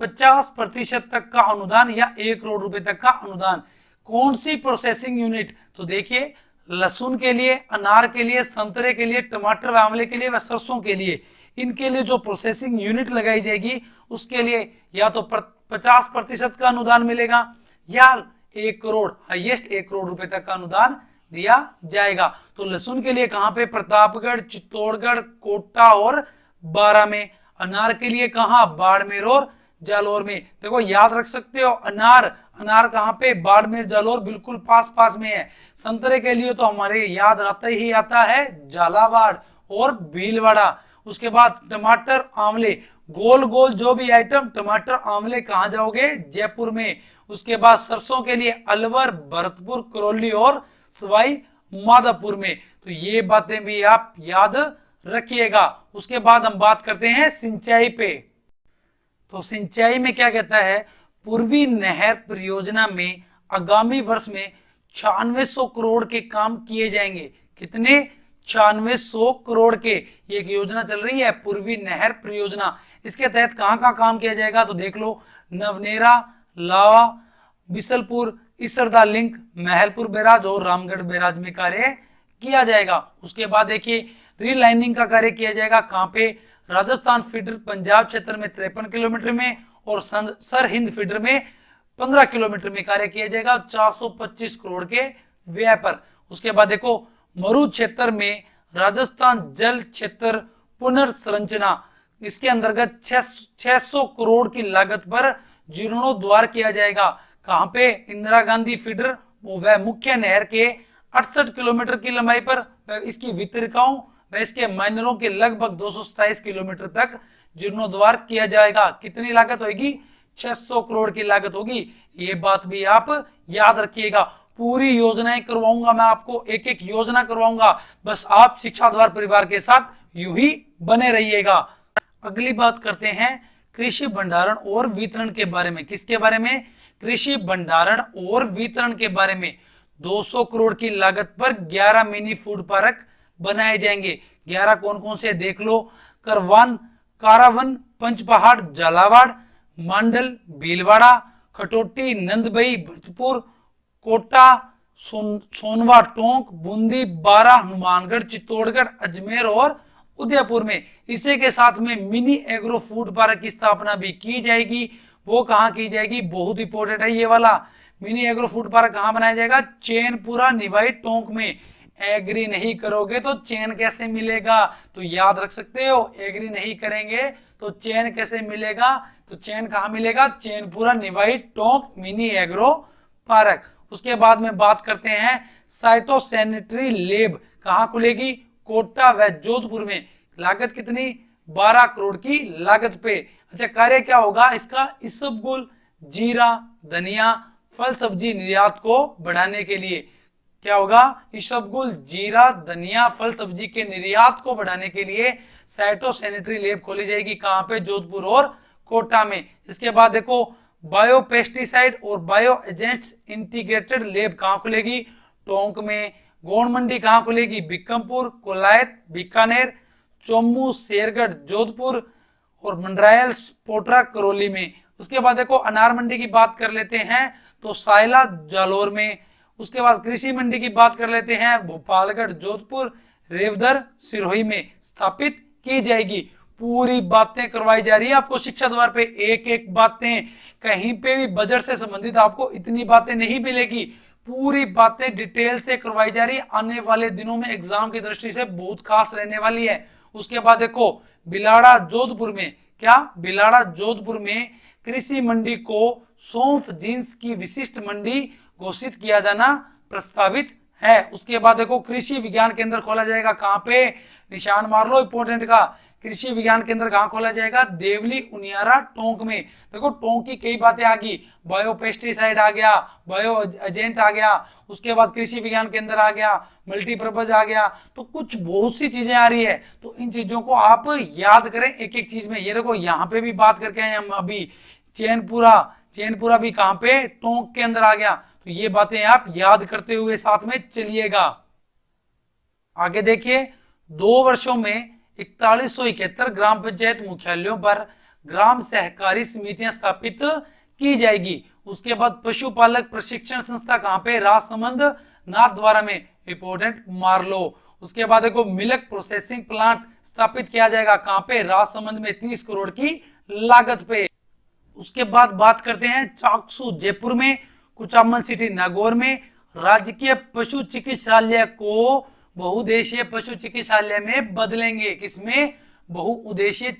A: 50% तक का अनुदान या 1 करोड़ रुपए तक का अनुदान। कौन सी प्रोसेसिंग यूनिट, तो देखिए लहसुन के लिए, अनार के लिए, संतरे के लिए, टमाटर व आंवले के लिए व सरसों के लिए, इनके लिए जो प्रोसेसिंग यूनिट लगाई जाएगी उसके लिए या तो 50% का अनुदान मिलेगा या 1 करोड़, हाईएस्ट 1 करोड़ रुपए तक का अनुदान दिया जाएगा। तो लहसुन के लिए कहां पे, प्रतापगढ़, चित्तौड़गढ़, कोटा और बारां में। अनार के लिए कहां, बाड़मेर और जालौर में। देखो याद रख सकते हो, अनार कहां पे, बाड़मेर जालौर बिल्कुल पास पास में है। संतरे के लिए तो हमारे याद आता ही आता है झालावाड़ और भीलवाड़ा। उसके बाद टमाटर आंवले, गोल गोल जो भी आइटम टमाटर आंवले कहां जाओगे, जयपुर में। उसके बाद सरसों के लिए अलवर, भरतपुर, करौली और सवाई माधोपुर में। तो ये बातें भी आप याद रखिएगा। उसके बाद हम बात करते हैं सिंचाई पे। तो सिंचाई में क्या कहता है, पूर्वी नहर परियोजना में आगामी वर्ष में 9600 करोड़ के काम किए जाएंगे। कितने, 9600 करोड़ के। ये एक योजना चल रही है पूर्वी नहर परियोजना। इसके तहत कहां का काम किया जाएगा, तो देख लो नवनेरा, लावा, बिसलपुर, इसरदा लिंक, महलपुर बैराज और रामगढ़ बैराज में कार्य किया जाएगा। उसके बाद देखिए रीलाइनिंग का कार्य किया जाएगा कहां पे, राजस्थान फीडर पंजाब क्षेत्र में 53 किलोमीटर में और सरहिंद फीडर में 15 किलोमीटर में कार्य किया जाएगा 425 करोड़ के व्यय पर। उसके बाद देखो मरु क्षेत्र में राजस्थान जल क्षेत्र पुनर्संरचना, इसके अंतर्गत 600 करोड़ की लागत पर जीर्णोद्वार किया जाएगा। कहां पे, इंदिरा गांधी फीडर व मुख्य नहर के 68 किलोमीटर की लंबाई पर, इसकी वितरिकाओं व इसके माइनरों के लगभग 227 किलोमीटर तक जीर्णोद्वार किया जाएगा। कितनी लागत होगी, 600 करोड़ की लागत होगी। ये बात भी आप याद रखिएगा। पूरी योजनाएं करवाऊंगा मैं आपको, एक एक योजना करवाऊंगा, बस आप शिक्षा द्वार परिवार के साथ यूं ही बने रहिएगा। अगली बात करते हैं कृषि भंडारण और वितरण के बारे में। किसके बारे में, कृषि भंडारण और वितरण के बारे में। 200 करोड़ की लागत पर 11 मिनी फूड पार्क बनाए जाएंगे। 11 कौन कौन से देख लो, कारावन पंचपहाड़ झालावाड़, मांडल भीलवाड़ा, खटोटी नंदबई भरतपुर, कोटा सोनवा टोंक, बूंदी, बारा, हनुमानगढ़, चित्तौड़गढ़, अजमेर और उदयपुर में। इसी के साथ में मिनी एग्रो फूड पार्क की स्थापना भी की जाएगी। वो कहां की जाएगी, बहुत इंपॉर्टेंट है ये वाला। मिनी एग्रो फूड पार्क कहां बनाया जाएगा, चैनपुरा निवाई टोंक में। एग्री नहीं करोगे तो चैन कैसे मिलेगा, तो याद रख सकते हो, एग्री नहीं करेंगे तो चैन कैसे मिलेगा, तो चैन कहां मिलेगा, Chainpura Niwai Tonk mini agro park. उसके बाद में बात करते हैं साइटो सैनिटरी लैब कहां खुलेगी, कोटा व जोधपुर में। लागत कितनी, 12 करोड़ की लागत पे। अच्छा कार्य क्या होगा इसका, इसबगुल, जीरा, धनिया, फल सब्जी निर्यात को बढ़ाने के लिए। क्या होगा, इसबगुल, जीरा, धनिया, फल सब्जी के निर्यात को बढ़ाने के लिए साइटो सैनिटरी लैब खोली जाएगी। कहां पे, जोधपुर और कोटा में। इसके बाद देखो बायो पेस्टिसाइड और बायो एजेंट्स इंटीग्रेटेड लैब कहां खुलेगी, टोंक में। गोंड मंडी कहां खुलेगी, बिक्रमपुर, कोलायत, बीकानेर, चोमू, शेरगढ़, जोधपुर और मंडरायल, पोटरा, करौली में। उसके बाद देखो अनार मंडी की बात कर लेते हैं तो सायला जालौर में। उसके बाद कृषि मंडी की बात कर लेते हैं, भोपालगढ़, जोधपुर, रेवदर, सिरोही में स्थापित की जाएगी। पूरी बातें करवाई जा रही है आपको शिक्षा द्वार पे, एक एक बातें, कहीं पे भी बजट से संबंधित आपको इतनी बातें नहीं मिलेगी, पूरी बातें डिटेल से करवाई जा रही है। आने वाले दिनों में एग्जाम की दृष्टि से बहुत खास रहने वाली है। उसके बाद देखो बिलाड़ा जोधपुर में, क्या बिलाड़ा जोधपुर में कृषि मंडी को सौंफ जींस की विशिष्ट मंडी घोषित किया जाना प्रस्तावित है। उसके बाद देखो कृषि विज्ञान केंद्र खोला जाएगा, कहां पे, निशान मार लो इंपोर्टेंट का, कृषि विज्ञान केंद्र कहां खोला जाएगा, देवली उनियारा टोंक में। देखो टोंक की कई बातें आ गई, बायो पेस्टिसाइड आ गया, बायो एजेंट आ गया, उसके बाद कृषि विज्ञान केंद्र आ गया, मल्टीपर्पज आ गया, तो कुछ बहुत सी चीजें आ रही है। तो इन चीजों को आप याद करें एक एक चीज में। ये देखो यहाँ पे भी बात करके आए हम अभी, चैनपुरा, चैनपुरा भी कहां पे, टोंक के अंदर आ गया। तो ये बातें आप याद करते हुए साथ में चलिएगा। आगे देखिए, 2 वर्षों में 4171 ग्राम पंचायत मुख्यालयों पर ग्राम सहकारी समितियां स्थापित की जाएगी। उसके बाद पशुपालक प्रशिक्षण संस्था कहां पे, राजसमंद नाथद्वारा में, इंपोर्टेंट मार लो। उसके बाद देखो मिल्क प्रोसेसिंग प्लांट स्थापित किया जाएगा, कहां पे, राजसमंद में, 30 करोड़ की लागत पे। उसके बाद बात करते हैं चाकसू जयपुर में, कुचामन सिटी नागौर में राजकीय पशु चिकित्सालय को बहुउद्देशीय पशु चिकित्सालय में बदलेंगे। किसमें, बहुउद्देशीय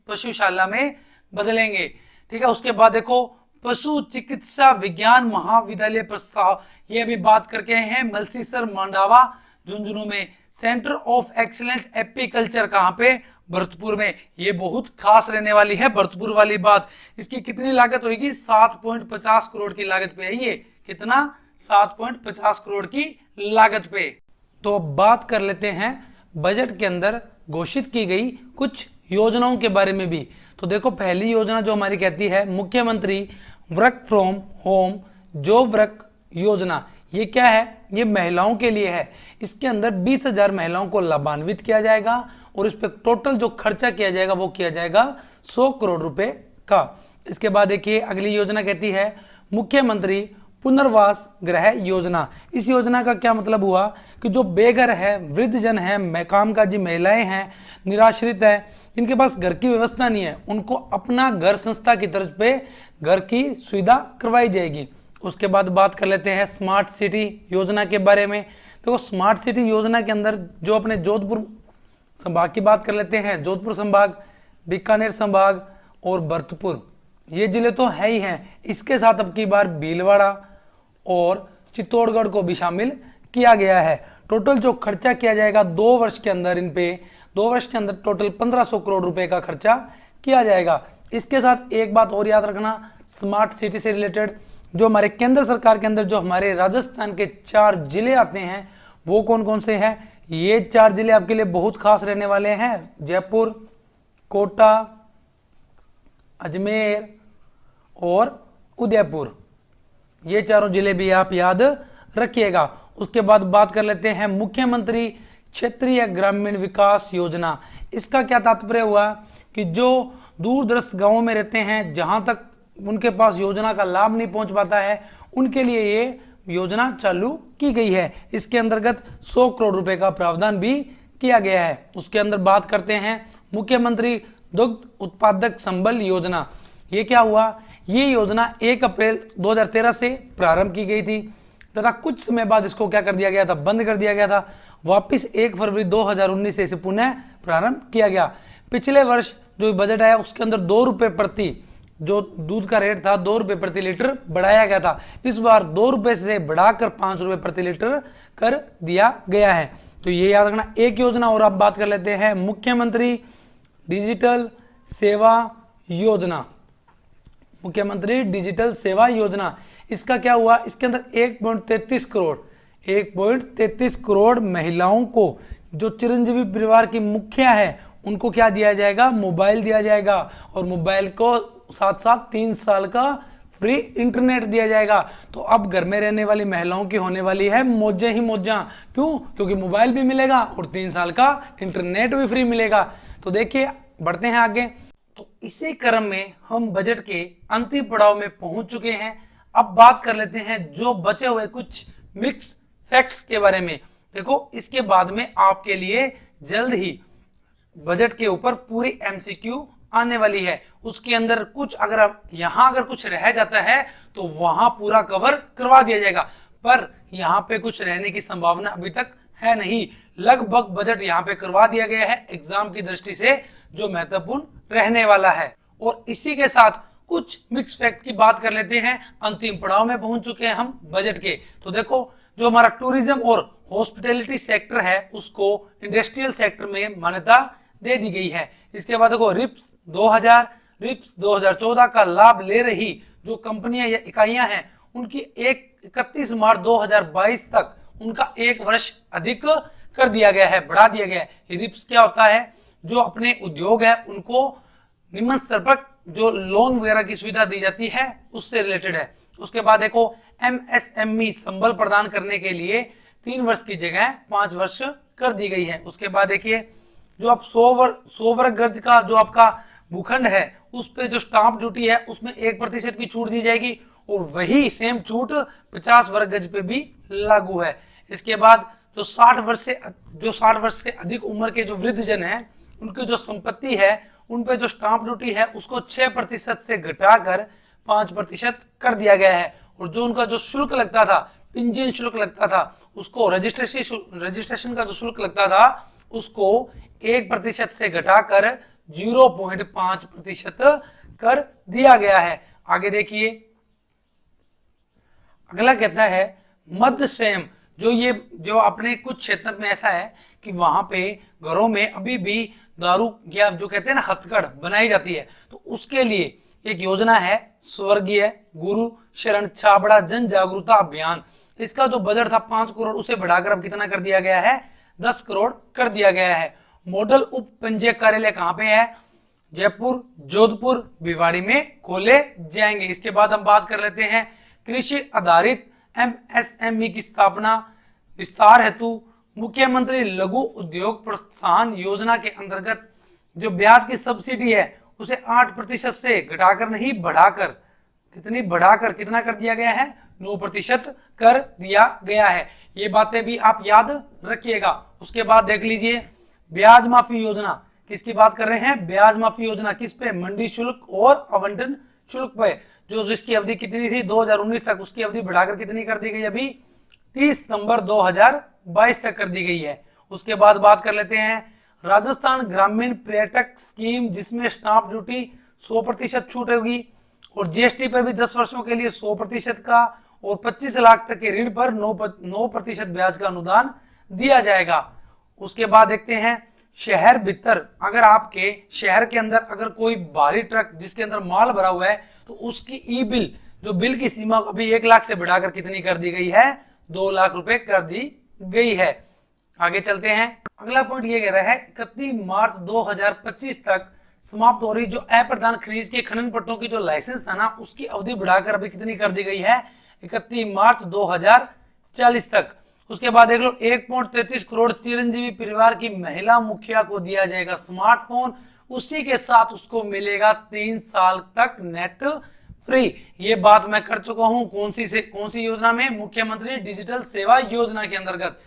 A: पशुशाला में बदलेंगे। ठीक है। उसके बाद देखो पशु चिकित्सा विज्ञान महाविद्यालय प्रस्ताव, ये भी बात करके हैं मलसीसर मंडावा झुंझुनू में। सेंटर ऑफ एक्सीलेंस एपीकल्चर कहां पे, भरतपुर में। ये बहुत खास रहने वाली है भरतपुर वाली बात। इसकी कितनी लागत होगी, 7.50 करोड़ की लागत पे है ये। कितना, 7.50 करोड़ की लागत पे। तो बात कर लेते हैं बजट के अंदर घोषित की गई कुछ योजनाओं के बारे में भी। तो देखो पहली योजना जो हमारी कहती है मुख्यमंत्री work from home job work योजना। ये क्या है, ये महिलाओं के लिए है। इसके अंदर 20,000 महिलाओं को लाभान्वित किया जाएगा और इस पर टोटल जो खर्चा किया जाएगा वो किया जाएगा 100 करोड़ रुपए का। इसके बाद देखिए अगली योजना कहती है मुख्यमंत्री पुनर्वास गृह योजना। इस योजना का क्या मतलब हुआ कि जो बेघर है, वृद्धजन है, कामकाजी महिलाएं हैं, निराश्रित है, जिनके पास घर की व्यवस्था नहीं है, उनको अपना घर संस्था की तर्ज पे घर की सुविधा करवाई जाएगी। उसके बाद बात कर लेते हैं स्मार्ट सिटी योजना के बारे में। तो स्मार्ट सिटी योजना के अंदर जो अपने जोधपुर संभाग की बात कर लेते हैं, जोधपुर संभाग, बीकानेर संभाग और भरतपुर, ये जिले तो है ही हैं। इसके साथ अब की बार भीलवाड़ा और चित्तौड़गढ़ को भी शामिल किया गया है। टोटल जो खर्चा किया जाएगा 2 वर्ष के अंदर, इन पे 2 वर्ष के अंदर टोटल 1500 करोड़ रुपए का खर्चा किया जाएगा। इसके साथ एक बात और याद रखना, स्मार्ट सिटी से रिलेटेड जो हमारे केंद्र सरकार के अंदर जो हमारे राजस्थान के 4 जिले आते हैं वो कौन कौन से हैं। ये 4 जिले आपके लिए बहुत खास रहने वाले हैं, जयपुर, कोटा, अजमेर और उदयपुर। ये चारों जिले भी आप याद रखिएगा। उसके बाद बात कर लेते हैं मुख्यमंत्री क्षेत्रीय ग्रामीण विकास योजना। इसका क्या तात्पर्य हुआ कि जो दूरदराज गांवों में रहते हैं, जहां तक उनके पास योजना का लाभ नहीं पहुंच पाता है, उनके लिए ये योजना चालू की गई है। इसके अंतर्गत 100 करोड़ रुपए का प्रावधान भी किया गया है। उसके अंदर बात करते हैं मुख्यमंत्री दुग्ध उत्पादक संबल योजना। ये क्या हुआ, ये योजना 1 अप्रैल 2013 से प्रारंभ की गई थी तथा कुछ समय बाद इसको क्या कर दिया गया था, बंद कर दिया गया था। वापिस 1 फरवरी 2019 से इसे पुनः प्रारंभ किया गया। पिछले वर्ष जो बजट आया उसके अंदर 2 रुपए प्रति, जो दूध का रेट था 2 रुपए प्रति लीटर बढ़ाया गया था। इस बार 2 रुपए से बढ़ाकर 5 रुपए प्रति लीटर कर दिया गया है। तो ये याद रखना। एक योजना और आप बात कर लेते हैं, मुख्यमंत्री डिजिटल सेवा योजना। मुख्यमंत्री डिजिटल सेवा योजना, इसका क्या हुआ, इसके अंदर 1.33 करोड़ महिलाओं को, जो चिरंजीवी परिवार की मुखिया है, उनको क्या दिया जाएगा, मोबाइल दिया जाएगा। और मोबाइल को साथ साथ 3 साल का फ्री इंटरनेट दिया जाएगा। तो अब घर में रहने वाली महिलाओं की होने वाली है मौजें ही मौजा। क्यों, क्योंकि मोबाइल भी मिलेगा और 3 साल का इंटरनेट भी फ्री मिलेगा। तो देखिए बढ़ते हैं आगे। तो इसी क्रम में हम बजट के अंतिम पड़ाव में पहुंच चुके हैं। अब बात कर लेते हैं जो बचे हुए कुछ मिक्स फैक्ट्स के बारे में। देखो इसके बाद में आपके लिए जल्द ही बजट के ऊपर पूरी एमसीक्यू आने वाली है। उसके अंदर कुछ अगर कुछ रह जाता है तो वहां पूरा कवर करवा दिया जाएगा, पर यहाँ पे कुछ रहने की संभावना अभी तक है नहीं। लगभग बजट यहाँ पे करवा दिया गया है एग्जाम की दृष्टि से, जो महत्वपूर्ण रहने वाला है। और इसी के साथ कुछ मिक्स फैक्ट की बात कर लेते हैं। अंतिम पड़ाव में पहुंच चुके हैं हम बजट के। तो देखो, जो हमारा टूरिज्म और हॉस्पिटैलिटी सेक्टर है उसको इंडस्ट्रियल सेक्टर में मान्यता दे दी गई है। इसके बाद देखो, रिप्स 2014 का लाभ ले रही जो कंपनियां या इकाइयां हैं उनकी 31 मार्च 2022 तक उनका 1 वर्ष अधिक कर दिया गया है, बढ़ा दिया गया है। रिप्स क्या होता है? जो अपने उद्योग है उनको निम्न स्तर पर जो लोन वगैरह की सुविधा दी जाती है उससे रिलेटेड है। उसके बाद देखो, एमएसएमई संबल प्रदान करने के लिए 3 वर्ष की जगह 5 वर्ष कर दी गई है। उसके बाद देखिए, जो आप 100 वर्ग गज का जो आपका भूखंड है उस पे जो स्टाम्प ड्यूटी है उसमें 1% की छूट दी जाएगी, और वही सेम छूट 50 वर्ग गज पे भी लागू है। इसके बाद जो 60 वर्ष से अधिक उम्र के जो वृद्धजन हैं उनकी जो संपत्ति है उन पे जो स्टाम्प ड्यूटी है उसको 6% से घटाकर 5% कर दिया गया है। और जो उनका जो शुल्क लगता था, पिंजन शुल्क लगता था, उसको रजिस्ट्रेशन का जो शुल्क लगता था उसको 1% से घटाकर 0.5% कर दिया गया है। आगे देखिए, अगला कहता है मध्य सेम। जो अपने कुछ क्षेत्र में ऐसा है कि वहां पे घरों में अभी भी दारू या जो कहते हैं ना हथकड़ बनाई जाती है, तो उसके लिए एक योजना है स्वर्गीय गुरु शरण छाबड़ा जन जागरूकता अभियान। इसका जो बजट था 5 करोड़ उसे बढ़ाकर अब कितना कर दिया गया है? 10 करोड़ कर दिया गया है। मॉडल उप पंजीयक कार्यालय कहाँ पे है? जयपुर, जोधपुर, भिवाड़ी में खोले जाएंगे। इसके बाद हम बात कर लेते हैं कृषि आधारित एमएसएमई की स्थापना विस्तार हेतु मुख्यमंत्री लघु उद्योग प्रोत्साहन योजना के अंतर्गत जो ब्याज की सब्सिडी है उसे 8% से घटाकर नहीं बढ़ाकर कितना कर दिया गया है? 9% कर दिया गया है। ये बातें भी आप याद रखिएगा। उसके बाद देख लीजिए, ब्याज माफी योजना किसकी बात कर रहे हैं? ब्याज माफी योजना किस पे? मंडी शुल्क और आवंटन शुल्क पे, जो जिसकी अवधि कितनी थी 2019 तक, उसकी अवधि बढ़ाकर कितनी कर दी गई? अभी 30 सितंबर 2022 तक कर दी गई है। उसके बाद बात कर लेते हैं राजस्थान ग्रामीण पर्यटक स्कीम, जिसमें स्टाम्प ड्यूटी 100% छूट होगी और जीएसटी पर भी 10 वर्षों के लिए 100% का और 25 लाख तक के ऋण पर 9% ब्याज का अनुदान दिया जाएगा। उसके बाद देखते हैं शहर भीतर, अगर आपके शहर के अंदर अगर कोई भारी ट्रक जिसके अंदर माल भरा हुआ है तो उसकी ई बिल, जो बिल की सीमा अभी 1 लाख से बढ़ाकर कितनी कर दी गई है? 2 लाख रुपए कर दी गई है। आगे चलते हैं, अगला पॉइंट ये कह रहा है 31 मार्च 2025 तक समाप्त हो रही जो अप्रधान खनिज के खनन पट्टों की जो लाइसेंस था ना उसकी अवधि बढ़ाकर अभी कितनी कर दी गई है? 31 मार्च 2040 तक। उसके बाद देख लो 1.33 करोड़ चिरंजीवी परिवार की महिला मुखिया को दिया जाएगा स्मार्टफोन, उसी के साथ उसको मिलेगा 3 साल तक नेट फ्री। ये बात मैं कर चुका हूं कौन सी योजना में? मुख्यमंत्री डिजिटल सेवा योजना के अंतर्गत।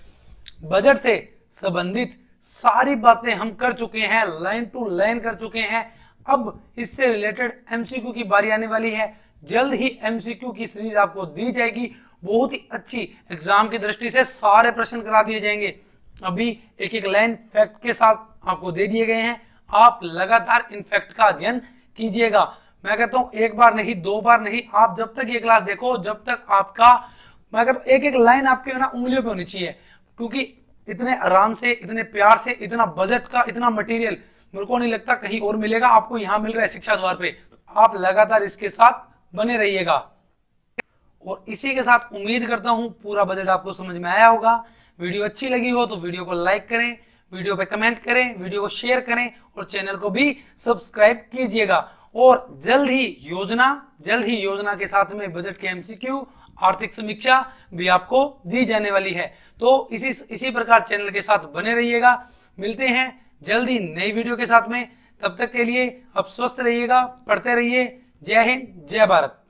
A: बजट से संबंधित सारी बातें हम कर चुके हैं, लाइन टू लाइन कर चुके हैं। अब इससे रिलेटेड एमसीक्यू की बारी आने वाली है। जल्द ही एमसीक्यू की सीरीज आपको दी जाएगी, बहुत ही अच्छी एग्जाम की दृष्टि से सारे प्रश्न करा दिए जाएंगे। अभी एक एक लाइन फैक्ट के साथ आपको दे दिए गए हैं, आप लगातार इन फैक्ट का अध्ययन कीजिएगा। मैं कहता हूं 1 बार नहीं 2 बार नहीं, आप जब तक ये क्लास देखो जब तक आपका, मैं कहता हूं एक एक लाइन आपके ना उंगलियों पे होनी चाहिए, क्योंकि इतने आराम से, इतने प्यार से, इतना बजट का इतना मटेरियल मेरे को नहीं लगता कहीं और मिलेगा। आपको यहाँ मिल रहा है शिक्षा द्वार पे, आप लगातार इसके साथ बने रहिएगा। और इसी के साथ उम्मीद करता हूं पूरा बजट आपको समझ में आया होगा। वीडियो अच्छी लगी हो तो वीडियो को लाइक करें, वीडियो पे कमेंट करें, वीडियो को शेयर करें और चैनल को भी सब्सक्राइब कीजिएगा। और जल्द ही योजना के साथ में बजट के एमसीक्यू, आर्थिक समीक्षा भी आपको दी जाने वाली है। तो इसी प्रकार चैनल के साथ बने रहिएगा। मिलते हैं जल्दी नई वीडियो के साथ में, तब तक के लिए आप स्वस्थ रहिएगा, पढ़ते रहिए। जय हिंद, जय भारत।